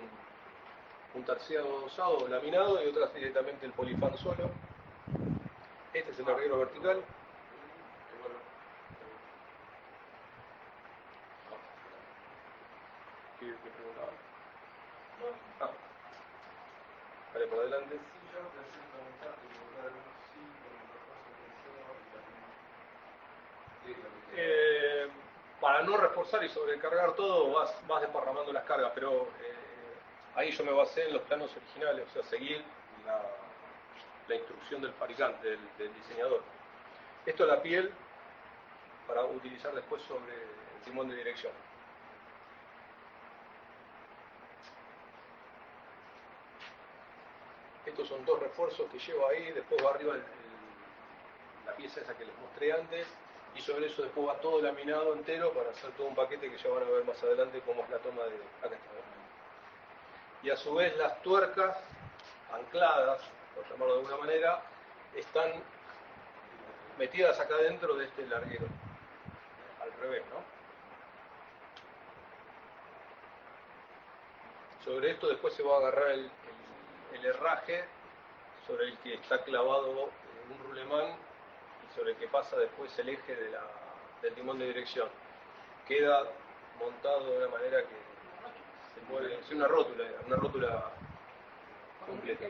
un terciado dosado o laminado y otras directamente el polifán solo. Este es el larguero vertical. ¿Qué preguntaban? Ah, vale, por adelante. Para no reforzar y sobrecargar todo, vas desparramando las cargas, pero ahí yo me basé en los planos originales, o sea, seguir la instrucción del fabricante, del diseñador. Esto es la piel para utilizar después sobre el timón de dirección. Estos son 2 refuerzos que llevo ahí, después va arriba la pieza esa que les mostré antes, y sobre eso después va todo laminado entero para hacer todo un paquete que ya van a ver más adelante cómo es la toma de acá está. Y a su vez las tuercas ancladas, por llamarlo de alguna manera, están metidas acá dentro de este larguero, al revés, ¿no? Sobre esto después se va a agarrar el herraje sobre el que está clavado un rulemán y sobre el que pasa después el eje del timón de dirección. Queda montado de una manera que se mueve, es una rótula completa.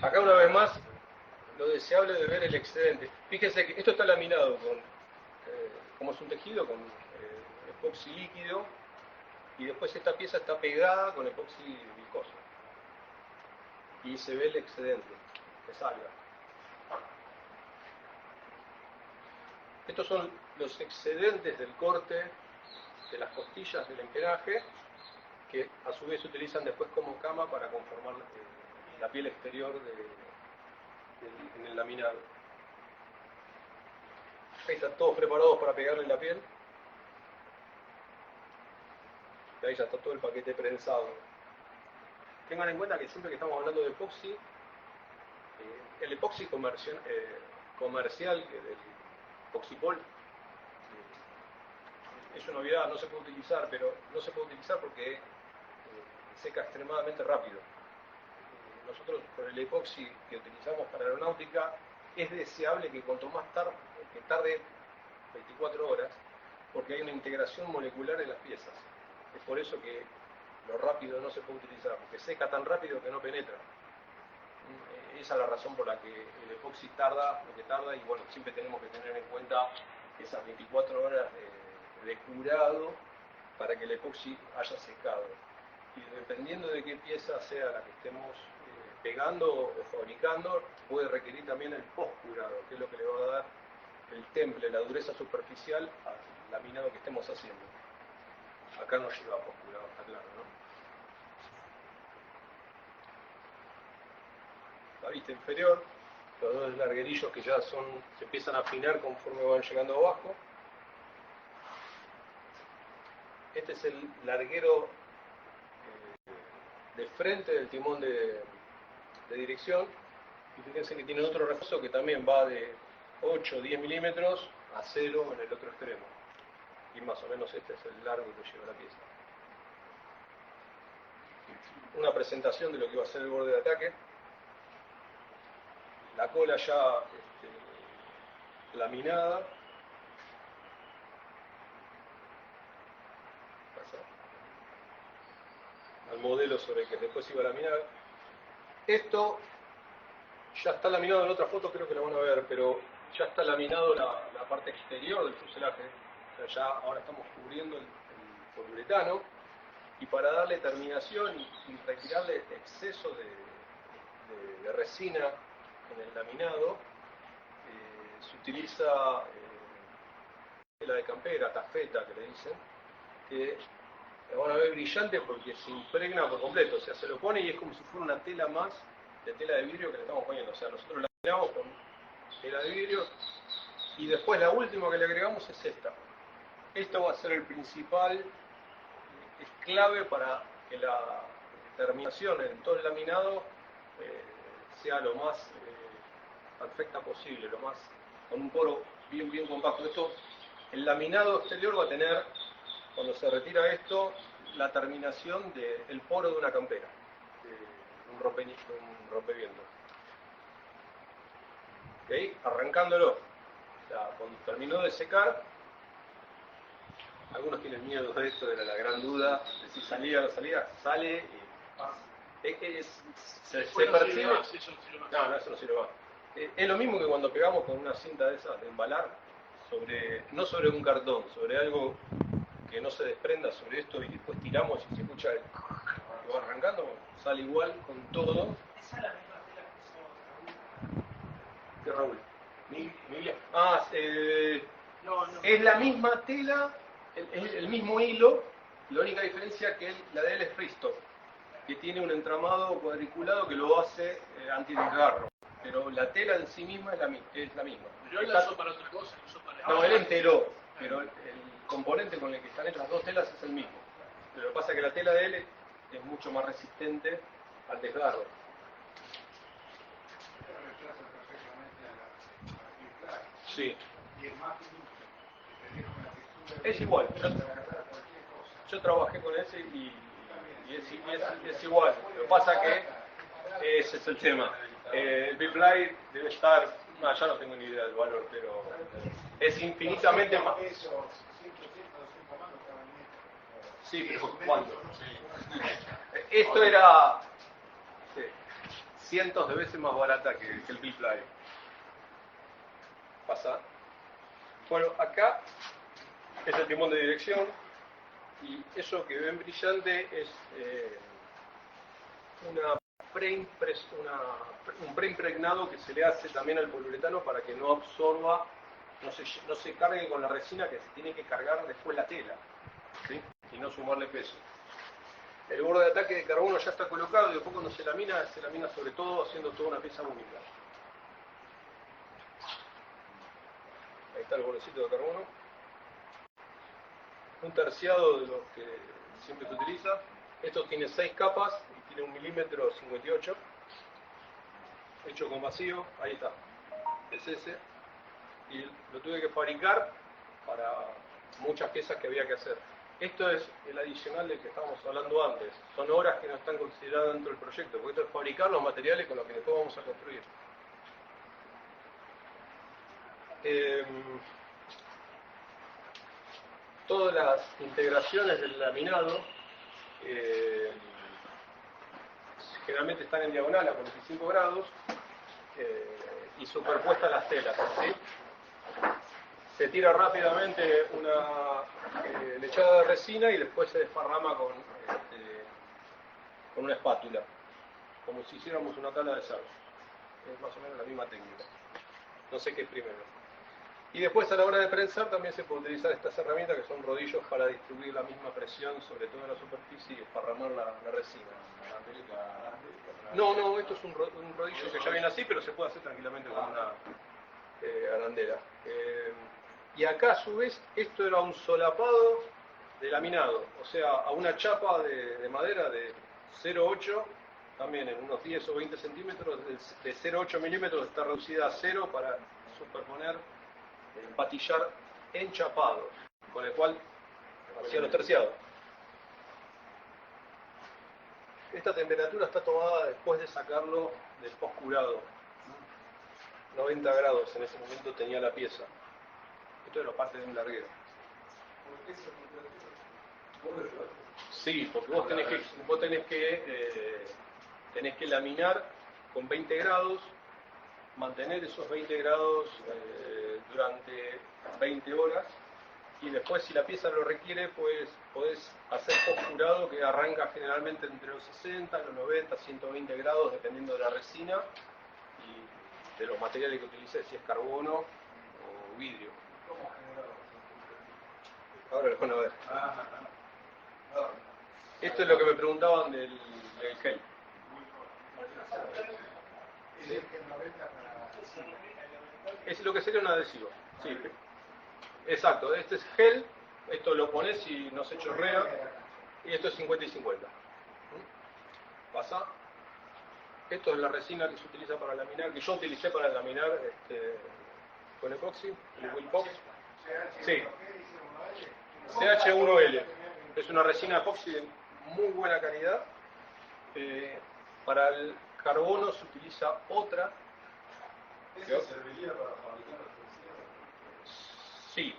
Acá una vez más, lo deseable de ver el excedente. Fíjense que esto está laminado como es un tejido, con epoxi líquido, y después esta pieza está pegada con epoxi viscoso. Y se ve el excedente que salga. Estos son los excedentes del corte de las costillas del empenaje, que a su vez se utilizan después como cama para conformar la piel exterior en el laminado. Ahí están todos preparados para pegarle la piel. Y ahí ya está todo el paquete prensado. Tengan en cuenta que siempre que estamos hablando de epoxi, el epoxi comercial, que del Epoxipol, es una novedad, no se puede utilizar, pero no se puede utilizar porque seca extremadamente rápido. Nosotros con el epoxi que utilizamos para aeronáutica es deseable que cuanto más tarde 24 horas, porque hay una integración molecular en las piezas. Es por eso que lo rápido no se puede utilizar, porque seca tan rápido que no penetra. Esa es la razón por la que el epoxi tarda lo que tarda, y bueno, siempre tenemos que tener en cuenta esas 24 horas de curado para que el epoxi haya secado. Y dependiendo de qué pieza sea la que estemos pegando o fabricando, puede requerir también el post-curado, que es lo que le va a dar el temple, la dureza superficial al laminado que estemos haciendo. Acá no lleva post-curado, está claro, ¿no? La vista inferior, los dos larguerillos que ya se empiezan a afinar conforme van llegando abajo. Este es el larguero de frente del timón de dirección, y fíjense que tiene otro refuerzo que también va de 8 o 10 milímetros a 0 en el otro extremo, y más o menos este es el largo que lleva la pieza. Una presentación de lo que va a ser el borde de ataque. La cola ya laminada. Al modelo sobre el que después iba a laminar. Esto ya está laminado en otra foto, creo que la van a ver, pero ya está laminado la parte exterior del fuselaje. O sea, ya ahora estamos cubriendo el poliuretano, y para darle terminación y retirarle exceso de resina en el laminado, se utiliza tela de campera, tafeta que le dicen, que la van a ver brillante porque se impregna por completo, o sea, se lo pone y es como si fuera una tela más de tela de vidrio que le estamos poniendo. O sea, nosotros la laminamos con tela de vidrio, y después la última que le agregamos es esta. Esto va a ser el principal, es clave para que la terminación en todo el laminado sea lo más perfecta posible, con un poro bien compacto. El laminado exterior va a tener, cuando se retira esto, la terminación del poro de una campera, un rompeviento. ¿Okay? Arrancándolo, o sea, cuando terminó de secar, algunos tienen miedo de esto, era la gran duda de si salía o no salía. Sale y se percibe. No, eso no sirve más. Es lo mismo que cuando pegamos con una cinta de esas de embalar, no sobre un cartón, sobre algo que no se desprenda, sobre esto, y después tiramos y se escucha que va arrancando. Sale igual con todo. Esa es la misma tela que usó Raúl. ¿Qué Raúl? ¿Miguel? No. Es la misma tela, el mismo hilo, la única diferencia que la de él es Freestone, que tiene un entramado cuadriculado que lo hace antidesgarro, pero la tela en sí misma es la misma. Pero él la usó para otra cosa, lo usó para... No, él enteró, pero el componente con el que están hechas las dos telas es el mismo. Pero lo que pasa es que la tela de él es mucho más resistente al desgarro. Sí. Es igual. Yo trabajé con ese y es igual. Lo que pasa es que ese es el tema. El Biplay debe estar, ya no tengo ni idea del valor, pero es infinitamente más. Sí, pero ¿cuándo? Esto era cientos de veces más barata que el Biplay. Pasa. Bueno, acá es el timón de dirección, y eso que ven brillante es un preimpregnado que se le hace también al poliuretano para que no absorba, no se cargue con la resina que se tiene que cargar después la tela, ¿sí? Y no sumarle peso. El borde de ataque de carbono ya está colocado y después cuando se lamina sobre todo haciendo toda una pieza única. Ahí está el bordecito de carbono. Un terciado de los que siempre se utiliza. Esto tiene 6 capas y tiene 1 milímetro 58. Hecho con vacío, ahí está. Es ese. Y lo tuve que fabricar para muchas piezas que había que hacer. Esto es el adicional del que estábamos hablando antes. Son horas que no están consideradas dentro del proyecto, porque esto es fabricar los materiales con los que después vamos a construir. Todas las integraciones del laminado generalmente están en diagonal a 45 grados y superpuestas las telas, ¿sí? Se tira rápidamente una lechada de resina y después se desparrama con una espátula, como si hiciéramos una tabla de cerdo. Es más o menos la misma técnica. No sé qué es primero. Y después a la hora de prensar también se puede utilizar estas herramientas que son rodillos para distribuir la misma presión sobre toda la superficie y desparramar la resina. No, esto es un rodillo que ya viene así, pero se puede hacer tranquilamente con una arandela. Y acá a su vez esto era un solapado de laminado, o sea, a una chapa de madera de 0,8, también en unos 10 o 20 centímetros, de 0,8 milímetros está reducida a 0 para superponer, empatillar enchapados, con el cual hacía los terciados. Esta temperatura está tomada después de sacarlo del postcurado. 90 grados en ese momento tenía la pieza. Esto era parte de un larguero. Sí, porque vos tenés que laminar con 20 grados, mantener esos 20 grados durante 20 horas y después si la pieza lo requiere pues podés hacer postcurado que arranca generalmente entre los 60, los 90, 120 grados dependiendo de la resina y de los materiales que utilices, si es carbono o vidrio. Ahora lo van a ver. Esto es lo que me preguntaban del gel. ¿Sí? Es lo que sería un adhesivo. Sí. Exacto, este es gel, esto lo pones y no se chorrea, y esto es 50 y 50. Pasa. Esto es la resina que se utiliza para laminar, que yo utilicé para laminar con epoxi, el Wilpox. Sí. CH1L. Es una resina epoxi de muy buena calidad. Para el carbono se utiliza otra. ¿Eso serviría para fabricar los terciados? Sí.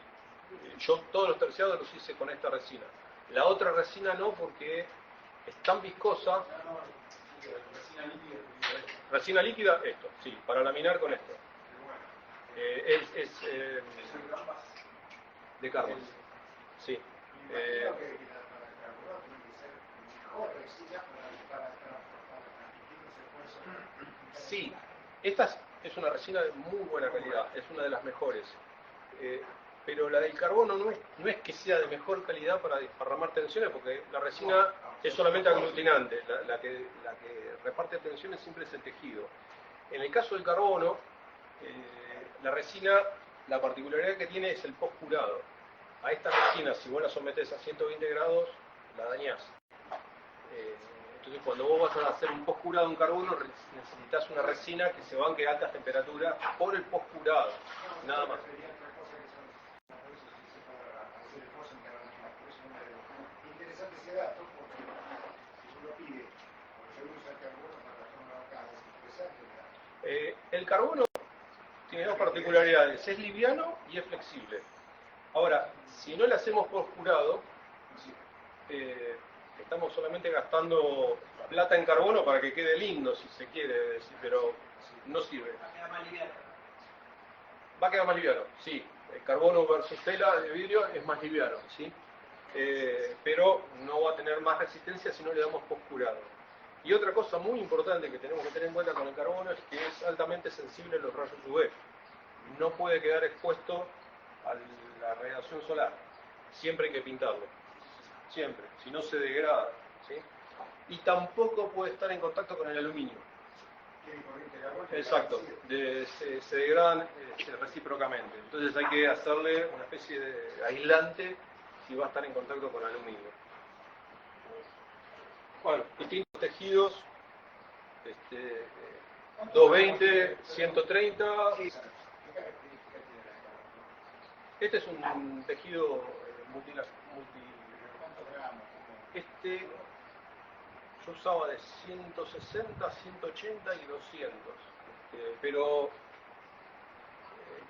Yo todos los terciados los hice con esta resina. La otra resina no, porque es tan viscosa. Resina líquida. Resina líquida, esto, sí, para laminar con esto. Es de carbón. Sí. Sí, esta es una resina de muy buena calidad, es una de las mejores. Pero la del carbono no es que sea de mejor calidad para desparramar tensiones, porque la resina es solamente aglutinante, la que reparte tensiones siempre es el tejido. En el caso del carbono, la resina, la particularidad que tiene es el postcurado. A esta resina, si vos la sometés a 120 grados, la dañás. Entonces cuando vos vas a hacer un postcurado en carbono, necesitas una resina que se banque a altas temperaturas por el postcurado, nada más. Interesante ese dato porque si uno pide, porque yo uso el carbono para la forma acá, es interesante. El carbono tiene dos particularidades, es liviano y es flexible. Ahora, si no le hacemos postcurado, estamos solamente gastando plata en carbono para que quede lindo, si se quiere decir, pero no sirve. Va a quedar más liviano. Va a quedar más liviano, sí. El carbono versus tela de vidrio es más liviano, ¿sí? Pero no va a tener más resistencia si no le damos postcurado. Y otra cosa muy importante que tenemos que tener en cuenta con el carbono es que es altamente sensible a los rayos UV. No puede quedar expuesto a la radiación solar. Siempre hay que pintarlo. Siempre. Si no se degrada. ¿Sí? y tampoco puede estar en contacto con el aluminio. Tiene corriente de agua. Exacto, se degradan recíprocamente. Entonces hay que hacerle una especie de aislante si va a estar en contacto con aluminio. Bueno, distintos tejidos, 220, 130. Este es un tejido Este yo usaba de 160, 180 y 200. Pero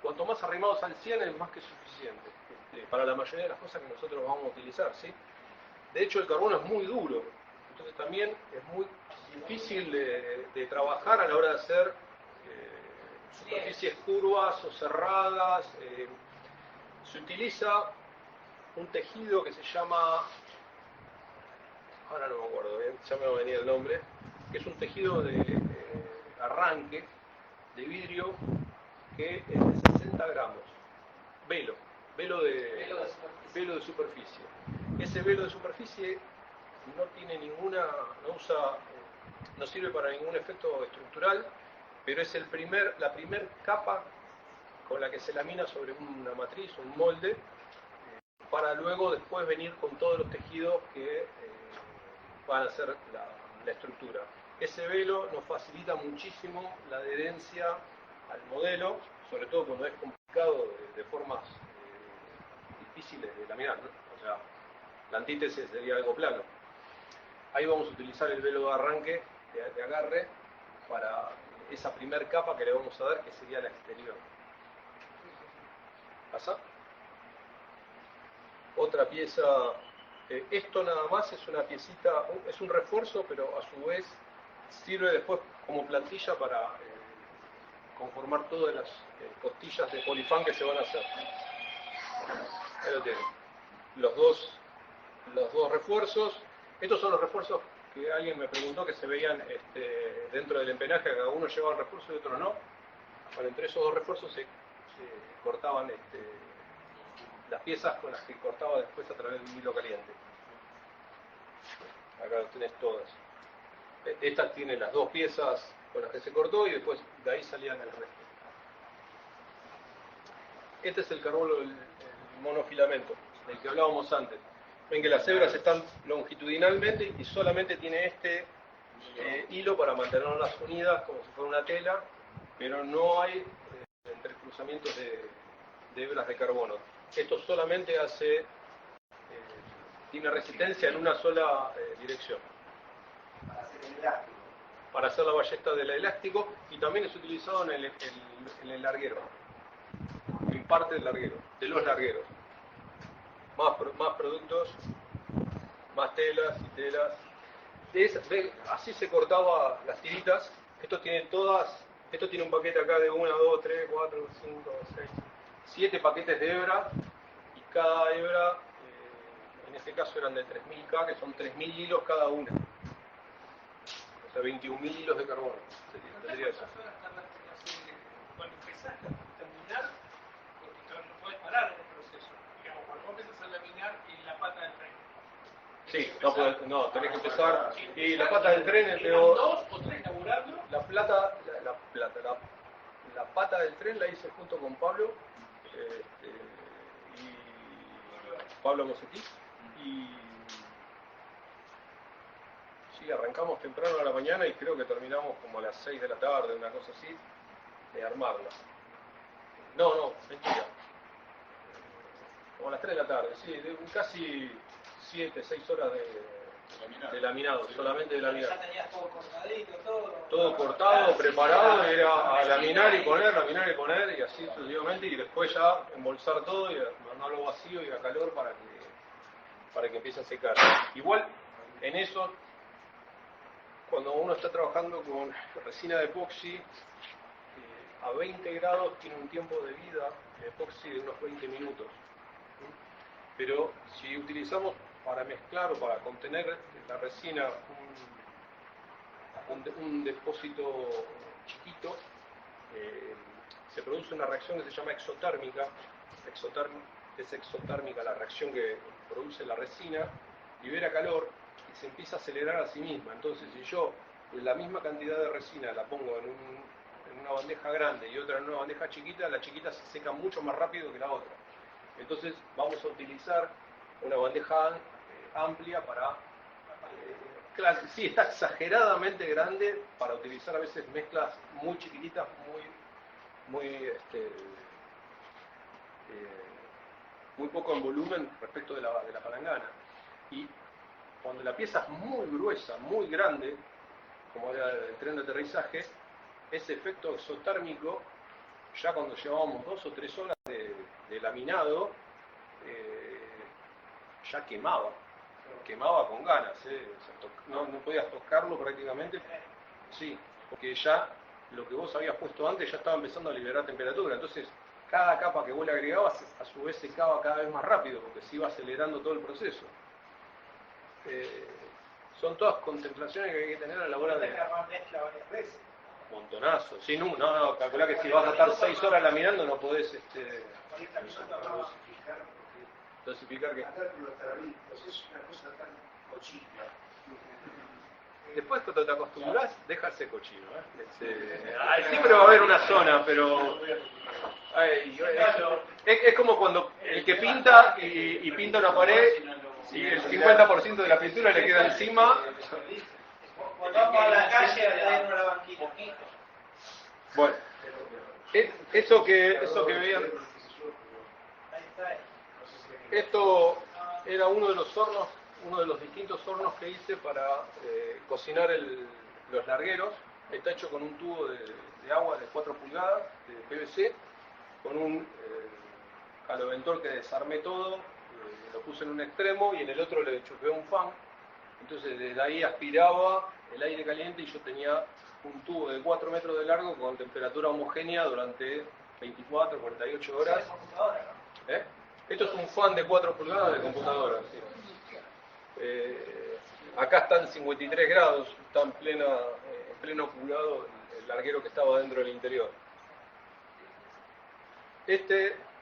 cuanto más arrimados al 100 es más que suficiente para la mayoría de las cosas que nosotros vamos a utilizar, ¿sí? De hecho, el carbono es muy duro, entonces también es muy difícil de trabajar a la hora de hacer superficies curvas o cerradas. Se utiliza un tejido que se llama, ahora no me acuerdo bien, ya me va a venir el nombre, que es un tejido de arranque de vidrio que es de 60 gramos. Velo de superficie. Ese velo de superficie no tiene ninguna, no sirve para ningún efecto estructural, pero es la primer capa con la que se lamina sobre una matriz, un molde, para luego después venir con todos los tejidos que van a ser la estructura. Ese velo nos facilita muchísimo la adherencia al modelo, sobre todo cuando es complicado de formas difíciles de laminar, ¿no? O sea, la antítesis sería algo plano. Ahí vamos a utilizar el velo de arranque, de agarre, para esa primer capa que le vamos a dar, que sería la exterior. ¿Pasa? Otra pieza, esto nada más es una piecita, es un refuerzo, pero a su vez sirve después como plantilla para conformar todas las costillas de polifán que se van a hacer. Ahí lo tienen. Los dos refuerzos. Estos son los refuerzos que alguien me preguntó que se veían dentro del empenaje, cada uno llevaba un refuerzo y otro no. Bueno, entre esos dos refuerzos se cortaban las piezas con las que cortaba después a través de un hilo caliente. Acá las tenés todas. Estas tienen las dos piezas con las que se cortó y después de ahí salían el resto. Este es el carbono, el monofilamento, del que hablábamos antes. Ven que las hebras están longitudinalmente y solamente tiene este hilo para mantenerlas unidas como si fuera una tela, pero no hay entrecruzamientos de hebras de carbono. Esto solamente tiene resistencia en una sola dirección. Para hacer el elástico. Para hacer la ballesta del elástico, y también es utilizado en el larguero, en parte del larguero, de los largueros. Más productos, más telas y telas. Así se cortaba las tiritas. Esto tiene un paquete acá de 1, 2, 3, 4, 5, 6, 7 paquetes de hebra, y cada hebra, en este caso eran de 3000K, que son 3000 hilos cada una. O sea, 21.000 hilos de carbono. Tendría eso. Cuando empezás a terminar, porque no podés parar en el proceso. Digamos, cuando vos empezás a laminar en la pata del tren. Sí, tenés que empezar. Y la pata del tren, ¿Eran 2 o 3 laburando? la pata del tren la hice junto con Pablo y Pablo Mosetti. Y sí, arrancamos temprano a la mañana y creo que terminamos como a las 6 de la tarde, una cosa así, de armarla. No, mentira. Como a las 3 de la tarde, sí, casi 7, 6 horas de laminado, solamente de laminado. Ya tenías todo cortadito, todo. Todo cortado, preparado, era a laminar y poner, y así sucesivamente, y después ya embolsar todo y mandarlo vacío y a calor para que empiece a secar. Igual, en eso, cuando uno está trabajando con resina de epoxi, a 20 grados tiene un tiempo de vida de epoxi de unos 20 minutos. Pero si utilizamos para mezclar o para contener la resina un depósito chiquito, se produce una reacción que se llama exotérmica. Es exotérmica la reacción que produce la resina, libera calor y se empieza a acelerar a sí misma. Entonces, si yo la misma cantidad de resina la pongo en una bandeja grande y otra en una bandeja chiquita, la chiquita se seca mucho más rápido que la otra. Entonces, vamos a utilizar una bandeja amplia para... claro, sí, está exageradamente grande para utilizar a veces mezclas muy chiquititas, muy poco en volumen respecto de la palangana. Y cuando la pieza es muy gruesa, muy grande, como era el tren de aterrizaje, ese efecto exotérmico, ya cuando llevábamos 2 o 3 horas de laminado, ya quemaba con ganas, o sea, no podías tocarlo prácticamente, sí, porque ya lo que vos habías puesto antes ya estaba empezando a liberar temperatura, entonces cada capa que vos le agregabas a su vez secaba cada vez más rápido, porque se iba acelerando todo el proceso. Son todas contemplaciones que hay que tener a la hora de... Montonazo, sí, no, calculá que si vas a estar 6 horas laminando no podés dosificar que... Es una cosa tan cochina. Después cuando te acostumbras, deja ese cochino. Siempre va a haber una zona, pero... es como cuando el que pinta y pinta una pared y el 50% de la pintura le queda encima. Cuando vamos a la calle, hay una banquita. Bueno, eso que veían... Esto era uno de los hornos, uno de los distintos hornos que hice para cocinar los largueros. Está hecho con un tubo de agua de 4 pulgadas de PVC, con un caloventor que desarmé todo, lo puse en un extremo y en el otro le chupé un fan. Entonces desde ahí aspiraba el aire caliente y yo tenía un tubo de 4 metros de largo con temperatura homogénea durante 24, 48 horas. Esto es un fan de 4 pulgadas de computadora. Sí. Acá está en 53 grados, está en pleno curado el larguero que estaba dentro del interior.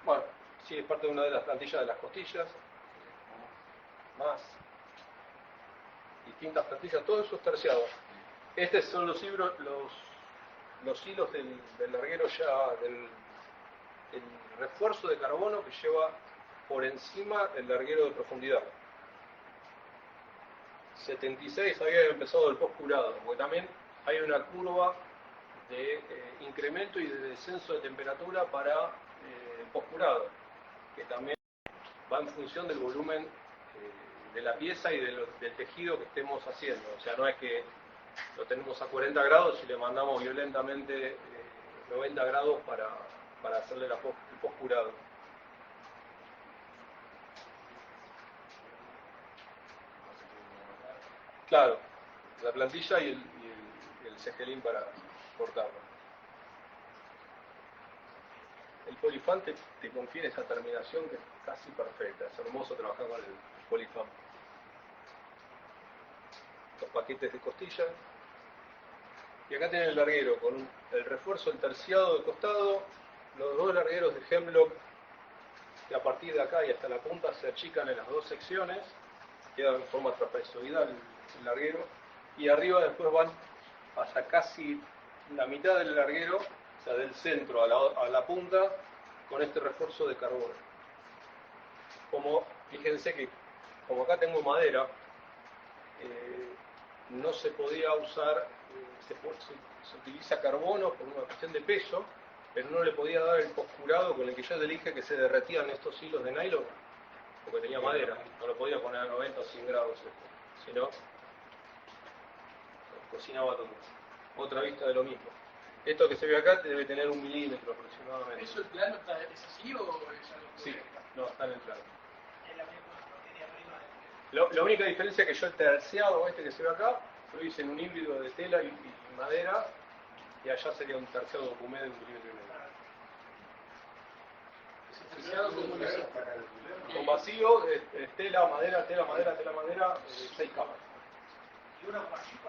Bueno, sí, es parte de una de las plantillas de las costillas. Más distintas plantillas, todo eso es terciado. Estos son los hilos del larguero ya, el refuerzo de carbono que lleva por encima el larguero de profundidad. 76 había empezado el postcurado, porque también hay una curva de incremento y de descenso de temperatura para el postcurado, que también va en función del volumen de la pieza y del tejido que estemos haciendo. O sea, no es que lo tenemos a 40 grados y le mandamos violentamente 90 grados para hacerle el postcurado. Claro, la plantilla y el cegelín para cortarlo. El polifán te confiere esa terminación que es casi perfecta. Es hermoso trabajar con el polifán. Los paquetes de costillas. Y acá tienen el larguero con el refuerzo, el terciado de costado, los 2 largueros de hemlock que a partir de acá y hasta la punta se achican en las 2 secciones, quedan en forma trapezoidal el larguero, y arriba después van hasta casi la mitad del larguero, o sea, del centro a la punta, con este refuerzo de carbono. Fíjense que como acá tengo madera, no se podía usar, se utiliza carbono por una cuestión de peso, pero no le podía dar el postcurado con el que yo le dije que se derretían estos hilos de nylon, porque tenía madera, no lo podía poner a 90 o 100 grados, si no, cocinaba todo. Otra vista de lo mismo. Esto que se ve acá debe tener 1 milímetro aproximadamente. ¿Eso el plano es así o es algo? Sí, no, está en el plano. Es la misma materia prima. La única diferencia es que yo el terciado que se ve acá, lo hice en un híbrido de tela y madera, y allá sería un terciado documé de 1,5 milímetros. Ese terciado como lo hace. Con vacío, tela, madera, 6 capas. ¿Y una vacío?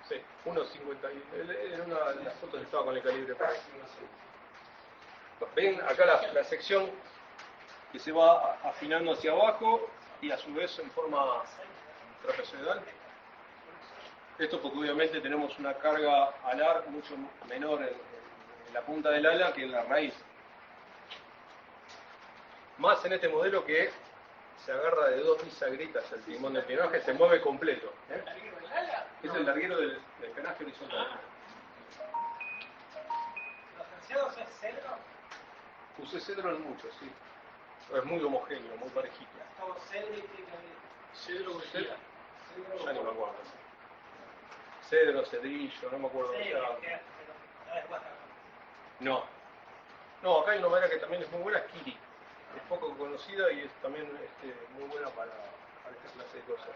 Sí, 1,50. En una de las fotos estaba con el calibre para eso. Ven acá la sección que se va afinando hacia abajo y a su vez en forma trapezoidal. Esto porque obviamente tenemos una carga alar mucho menor en la punta del ala que en la raíz. Más en este modelo que se agarra de dos bisagritas el timón del empinaje, se mueve completo. ¿El larguero del ala? Es el larguero del empinaje horizontal. ¿Los terciados es cedro? Usé cedro en mucho, sí. Es muy homogéneo, muy parejito. Todo cedro y que Cedro, cedro. Ya no me acuerdo. Cedro, cedrillo, no me acuerdo. No. No, acá hay una madera que también es muy buena, es Kiri. Es poco conocida y es también muy buena para esta clase de cosas.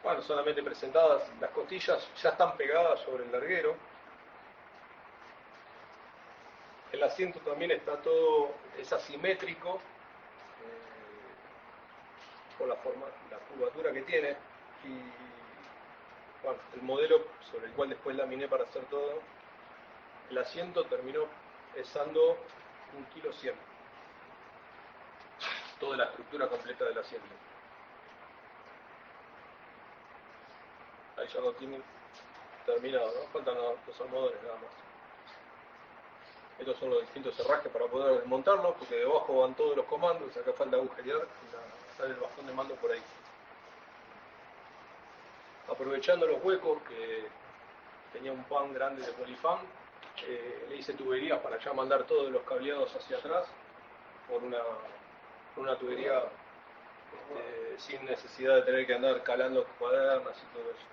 Bueno, solamente presentadas las costillas, ya están pegadas sobre el larguero. El asiento también está todo, es asimétrico, por la forma, la curvatura que tiene. Y bueno, el modelo sobre el cual después laminé para hacer todo, el asiento terminó pesando 1,1 kg. Toda la estructura completa del asiento. Ahí ya lo tienen terminado, ¿no? Faltan los almohadones nada más. Estos son los distintos herrajes para poder desmontarlos, porque debajo van todos los comandos, acá falta agujerear y sale el bastón de mando por ahí. Aprovechando los huecos que tenía un pan grande de polifán, le hice tuberías para ya mandar todos los cableados hacia atrás por una tubería sin necesidad de tener que andar calando cuadernas y todo eso.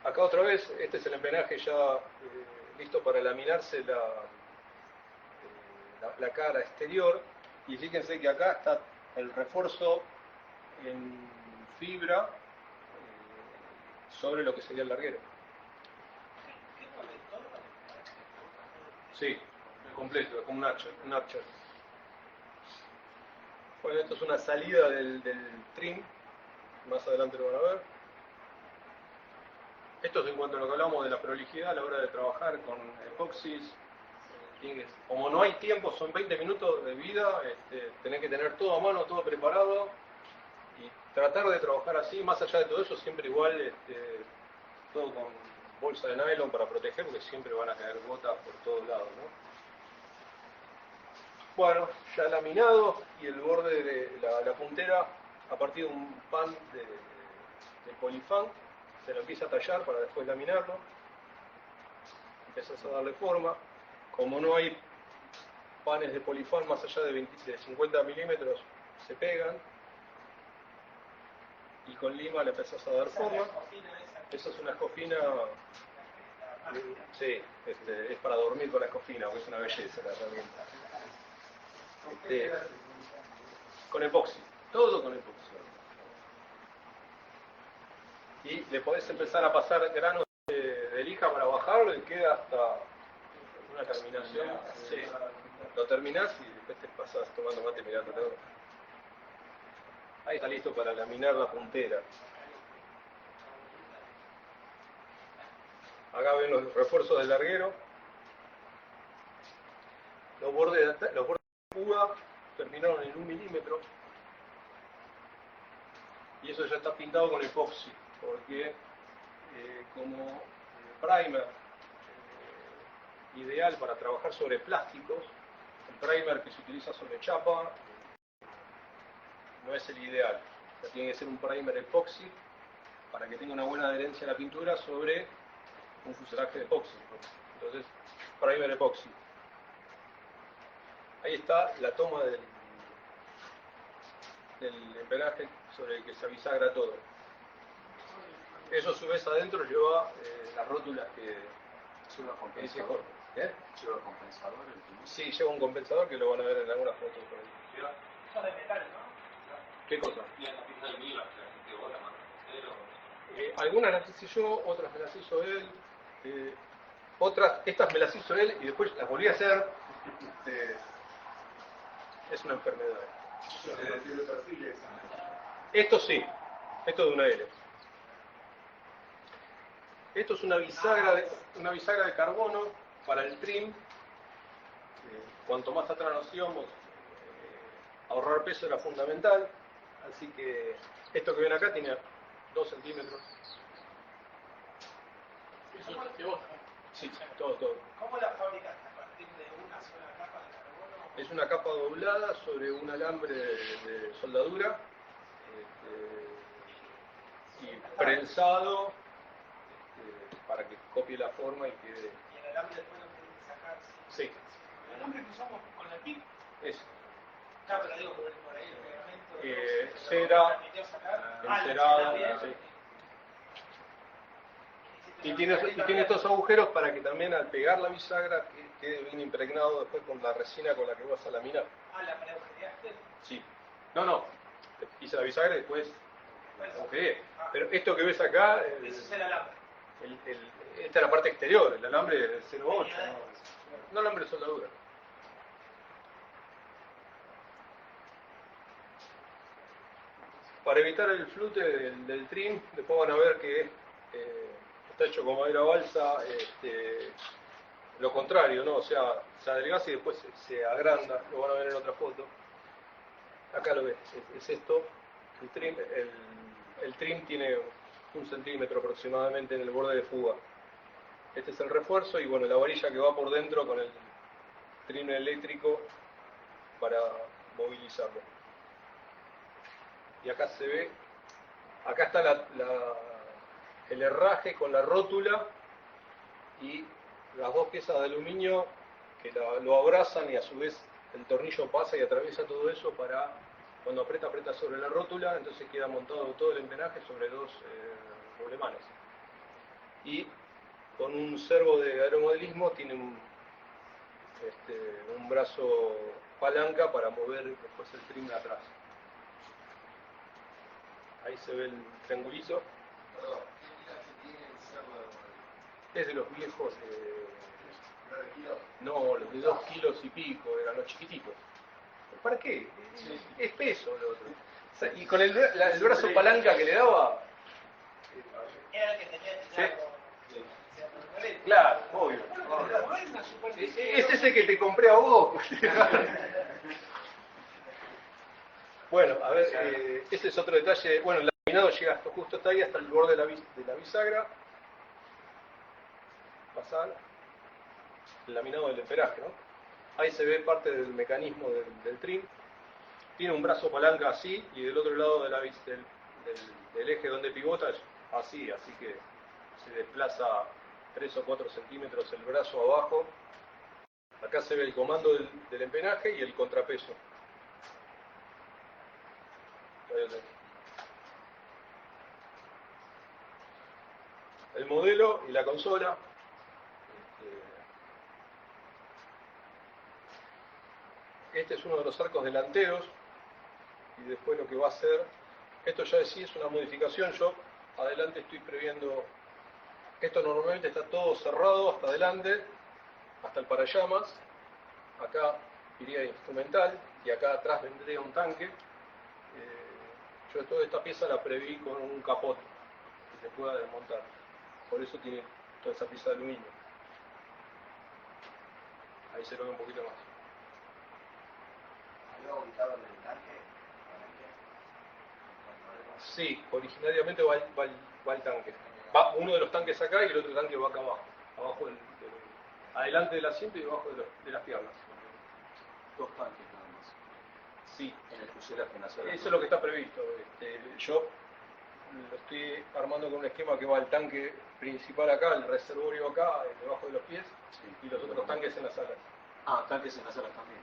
Acá otra vez, este es el empenaje ya listo para laminarse la cara exterior, y fíjense que acá está el refuerzo en fibra sobre lo que sería el larguero. Sí, completo, como un archer. Bueno, esto es una salida del trim, más adelante lo van a ver. Esto es en cuanto a lo que hablamos de la prolijidad a la hora de trabajar con epoxis. Como no hay tiempo, son 20 minutos de vida, tenés que tener todo a mano, todo preparado y tratar de trabajar así. Más allá de todo eso, siempre igual, todo con bolsa de nylon para proteger, porque siempre van a caer gotas por todos lados, ¿no? Bueno, ya laminado, y el borde de la puntera a partir de un pan de polifán, se lo empieza a tallar para después laminarlo. Empiezas a darle forma. Como no hay panes de polifán más allá de 50 milímetros, se pegan. Y con lima le empezás a dar forma. Esa es una escofina. Sí, es para dormir con la escofina, porque es una belleza la herramienta. Con epoxi, todo con epoxi. Y le podés empezar a pasar granos de lija para bajarlo y queda hasta una terminación. Sí, lo terminás y después te pasás tomando mate mirando todo. Ahí está listo para laminar la puntera. Acá ven los refuerzos del larguero. Los bordes de fuga terminaron en 1 milímetro. Y eso ya está pintado con epoxi, porque como primer ideal para trabajar sobre plásticos, el primer que se utiliza sobre chapa no es el ideal. O sea, tiene que ser un primer epoxi para que tenga una buena adherencia a la pintura sobre un fuselaje de epoxi. Entonces, primer epoxi. Ahí está la toma del empenaje sobre el que se bisagra todo. Eso a su vez adentro lleva las rótulas que dice Jorge. ¿Lleva compensador el timón? Sí, lleva un compensador que lo van a ver en algunas fotos por ahí. Son de metal, ¿no? ¿Qué cosa? Y en la pista de Mila, que vos la mandaste, Algunas las hice yo, otras me las hizo él. Estas me las hizo él y después las volví a hacer. Es una enfermedad. Esto sí, esto es de una L. Esto es una bisagra de carbono para el trim. Cuanto más atrás nos íbamos, ahorrar peso era fundamental. Así que esto que ven acá tiene 2 centímetros. Eso de vos también. Sí, todo. ¿Cómo la fabricas? ¿A partir de una sola capa de carbono? Es una capa doblada sobre un alambre de soldadura y prensado para que copie la forma y quede. ¿Y el alambre después lo tenés que sacar? Sí. ¿El alambre que usamos con la PIC? Es Claro, pero digo por ahí el pegamento. cera, ¿Permitió sacar? encerado, bien. sí. Y tiene estos agujeros para que también al pegar la bisagra quede bien impregnado después con la resina con la que vas a laminar. ¿La preagujereaste? Sí. No. Hice la bisagra y después la agujereé. Pero esto que ves acá, Eso es el alambre. esta es la parte exterior, el alambre es 0,8. No alambre de soldadura. Para evitar el flute del trim, después van a ver que está hecho con madera balsa, lo contrario, ¿no? O sea, se adelgaza y después se agranda, lo van a ver en otra foto. Acá lo ves, es esto, el trim tiene 1 centímetro aproximadamente en el borde de fuga. Este es el refuerzo y bueno, la varilla que va por dentro con el trim eléctrico para movilizarlo. Y acá se ve, acá está el herraje con la rótula y las 2 piezas de aluminio que lo abrazan y a su vez el tornillo pasa y atraviesa todo eso para, cuando aprieta sobre la rótula, entonces queda montado todo el empenaje sobre 2 rolemanes. Y con un servo de aeromodelismo tiene un brazo palanca para mover después el trim atrás. Ahí se ve el triangulito. Es de los viejos, no, los de 2 kilos y pico, eran los chiquititos. ¿Para qué? Es peso el otro. O sea, y con el brazo palanca que le daba... Era el que tenía Claro, obvio. Es ese que te compré a vos. Bueno, a ver, ese es otro detalle. Bueno, el laminado llega justo hasta ahí, hasta el borde de la bisagra. Pasar el laminado del emperaje, ¿no? Ahí se ve parte del mecanismo del trim. Tiene un brazo palanca así y del otro lado del eje donde pivota es así que se desplaza 3 o 4 centímetros el brazo abajo. Acá se ve el comando del empenaje y el contrapeso. El modelo y la consola. Este es uno de los arcos delanteros y después lo que va a hacer, esto ya sí es una modificación. Yo adelante estoy previendo, esto normalmente está todo cerrado hasta adelante, hasta el parallamas. Acá iría instrumental y acá atrás vendría un tanque. Yo toda esta pieza la preví con un capot que se pueda desmontar, por eso tiene toda esa pieza de aluminio. Ahí se lo ve un poquito más. ¿Había ubicado en el tanque? Sí, originariamente va el tanque. Va uno de los tanques acá y el otro tanque va acá abajo. Adelante del asiento y debajo de las piernas. 2 tanques nada más. Sí. En el fuselaje nacional. Eso es lo que está previsto. Yo lo estoy armando con un esquema que va el tanque principal acá, el reservorio acá, debajo de los pies, Sí. y los otros tanques en las alas. Tanques en las alas también.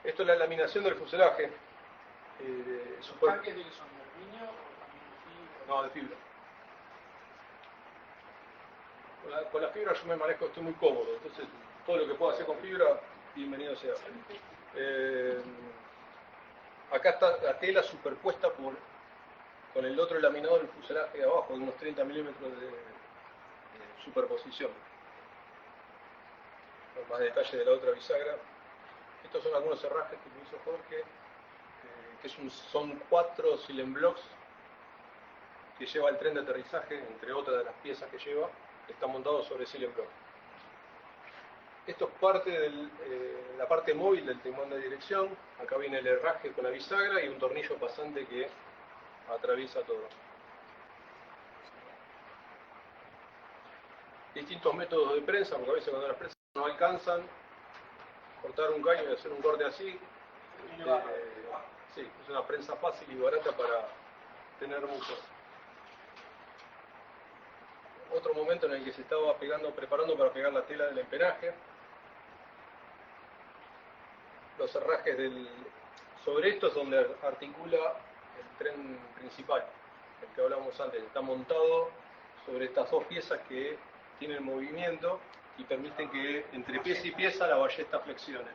Esto es la laminación del fuselaje. ¿Los tanques de que son de aluminio o también de fibra? No, de fibra. Con la fibra yo me manejo, estoy muy cómodo, entonces todo lo que pueda hacer con fibra, bienvenido sea. Acá está la tela superpuesta con el otro laminado del fuselaje de abajo, de unos 30 milímetros de superposición. Con más detalle de la otra bisagra. Estos son algunos herrajes que me hizo Jorge, que son 4 Silenblocks que lleva el tren de aterrizaje, entre otras de las piezas que lleva, que está montado sobre Silenblock. Esto es parte de la parte móvil del timón de dirección. Acá viene el herraje con la bisagra y un tornillo pasante que atraviesa todo. Distintos métodos de prensa, porque a veces cuando las prensas no alcanzan, cortar un caño y hacer un corte así. Sí, es una prensa fácil y barata para tener mucho. Otro momento en el que se estaba preparando para pegar la tela del empenaje. Los herrajes sobre esto es donde articula el tren principal, el que hablábamos antes. Está montado sobre estas dos piezas que tienen movimiento y permiten que entre pieza y pieza la ballesta flexione.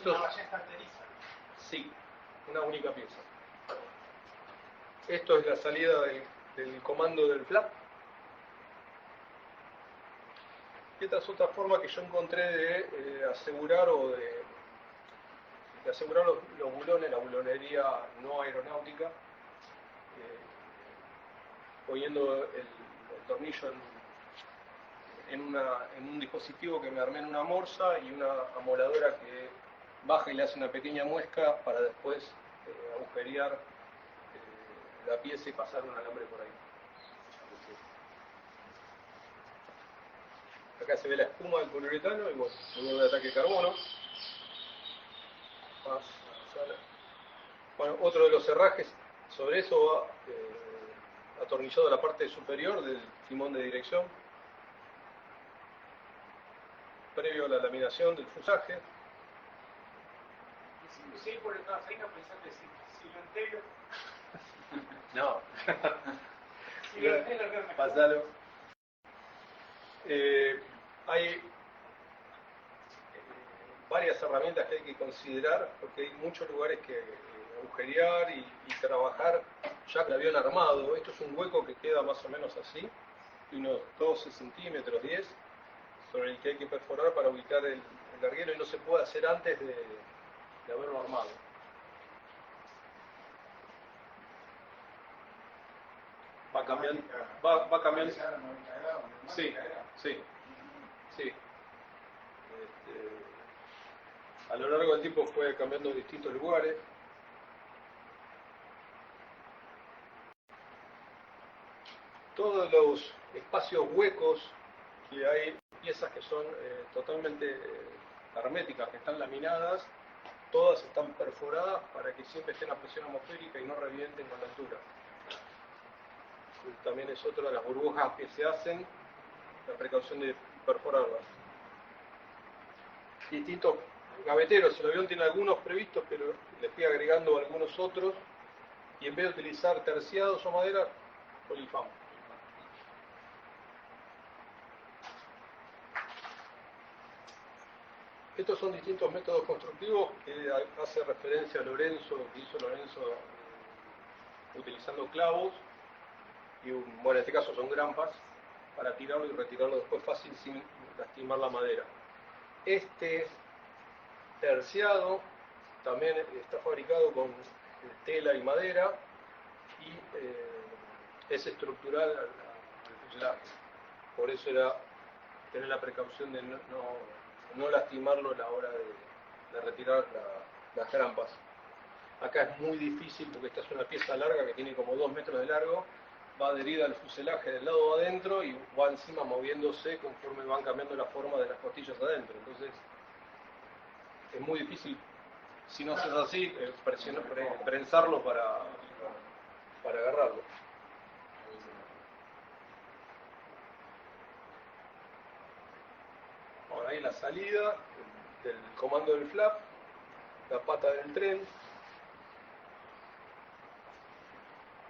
¿Una ballesta enteriza? Sí, una única pieza. Esto es la salida del comando del flap. Y esta es otra forma que yo encontré de asegurar o de asegurar los bulones, la bulonería no aeronáutica, poniendo el tornillo en un dispositivo que me armé en una morsa y una amoladora que baja y le hace una pequeña muesca para después agujerear la pieza y pasar un alambre por ahí. Acá se ve la espuma del poliuretano y bueno, luego de ataque de carbono. Bueno, otro de los herrajes sobre eso va atornillado a la parte superior del timón de dirección, previo a la laminación del fusaje. Sí, por el trasero pensaste si lo entero. No. Si lo entero, no me Pasalo. Hay varias herramientas que hay que considerar porque hay muchos lugares que agujerear y trabajar ya con el avión armado. Esto es un hueco que queda más o menos así, de unos 12 centímetros, 10, sobre el que hay que perforar para ubicar el larguero y no se puede hacer antes de haberlo armado. Va cambiando. Sí. A lo largo del tiempo fue cambiando en distintos lugares. Todos los espacios huecos que hay, piezas que son totalmente herméticas, que están laminadas, todas están perforadas para que siempre estén a presión atmosférica y no revienten con la altura. También es otra de las burbujas que se hacen, la precaución de perforarlas. Distintos gaveteros, el avión tiene algunos previstos, pero le fui agregando algunos otros, y en vez de utilizar terciados o madera, polifam. Estos son distintos métodos constructivos que hace referencia a Lorenzo, que hizo Lorenzo utilizando clavos, y bueno, en este caso son grampas, para tirarlo y retirarlo después fácil sin lastimar la madera. Este terciado también está fabricado con tela y madera y es estructural al fuselaje. Por eso era tener la precaución de no lastimarlo a la hora de retirar las grampas. Acá es muy difícil porque esta es una pieza larga que tiene como 2 metros de largo, va adherida al fuselaje del lado de adentro y va encima moviéndose conforme van cambiando la forma de las costillas adentro. Entonces es muy difícil, si no haces así, prensarlo para agarrarlo. Ahora ahí la salida del comando del flap, la pata del tren.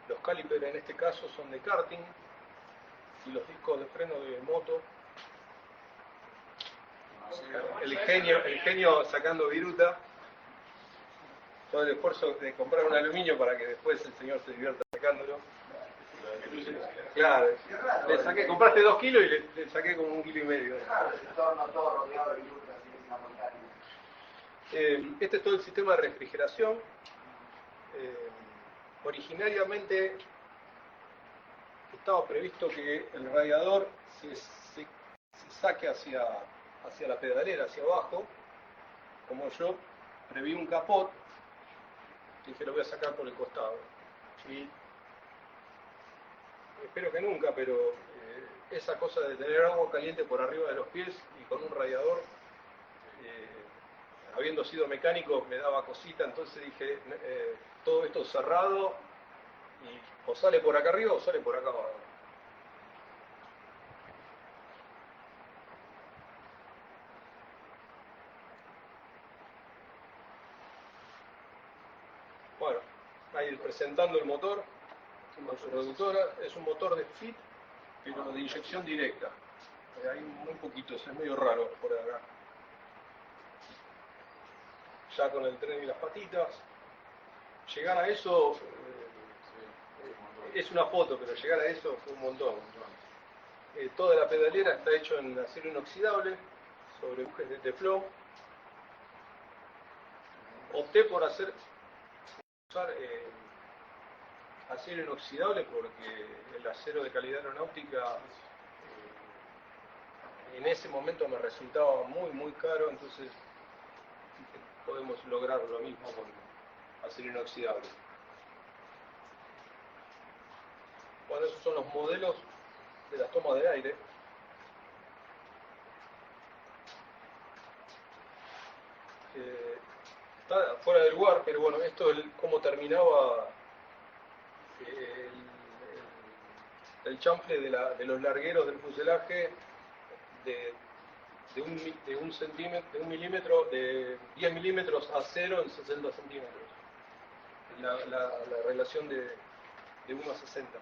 Los calipers en este caso son de karting y los discos de freno de moto. El genio sacando viruta. Todo el esfuerzo de comprar un aluminio para que después el señor se divierta sacándolo. Claro, compraste 2 kilos y le saqué como 1,5 kilos. Claro, el entorno todo rodeado de virutas y una montaña. Este es todo el sistema de refrigeración. Originariamente estaba previsto que el radiador se saque hacia la pedalera, hacia abajo. Como yo preví un capot, dije lo voy a sacar por el costado. Y espero que nunca, pero esa cosa de tener agua caliente por arriba de los pies y con un radiador, habiendo sido mecánico, me daba cosita, entonces dije, todo esto cerrado, y o sale por acá arriba o sale por acá abajo. Bueno, ahí presentando el motor con su reductora. Es un motor de FIT, pero de inyección directa. Hay muy poquitos, es medio raro por acá. Ya con el tren y las patitas. Llegar a eso, es una foto, pero llegar a eso fue un montón. Toda la pedalera está hecho en acero inoxidable, sobre bujes de teflón. Opté por usar acero inoxidable porque el acero de calidad aeronáutica en ese momento me resultaba muy caro, entonces podemos lograr lo mismo con acero inoxidable. Bueno, esos son los modelos de las tomas de aire. Está fuera del lugar, pero bueno, esto es cómo terminaba el chanfle de los largueros del fuselaje de un centímetro, de 1 milímetro, de 10 milímetros a 0 en 60 centímetros. La relación de 1 a 60.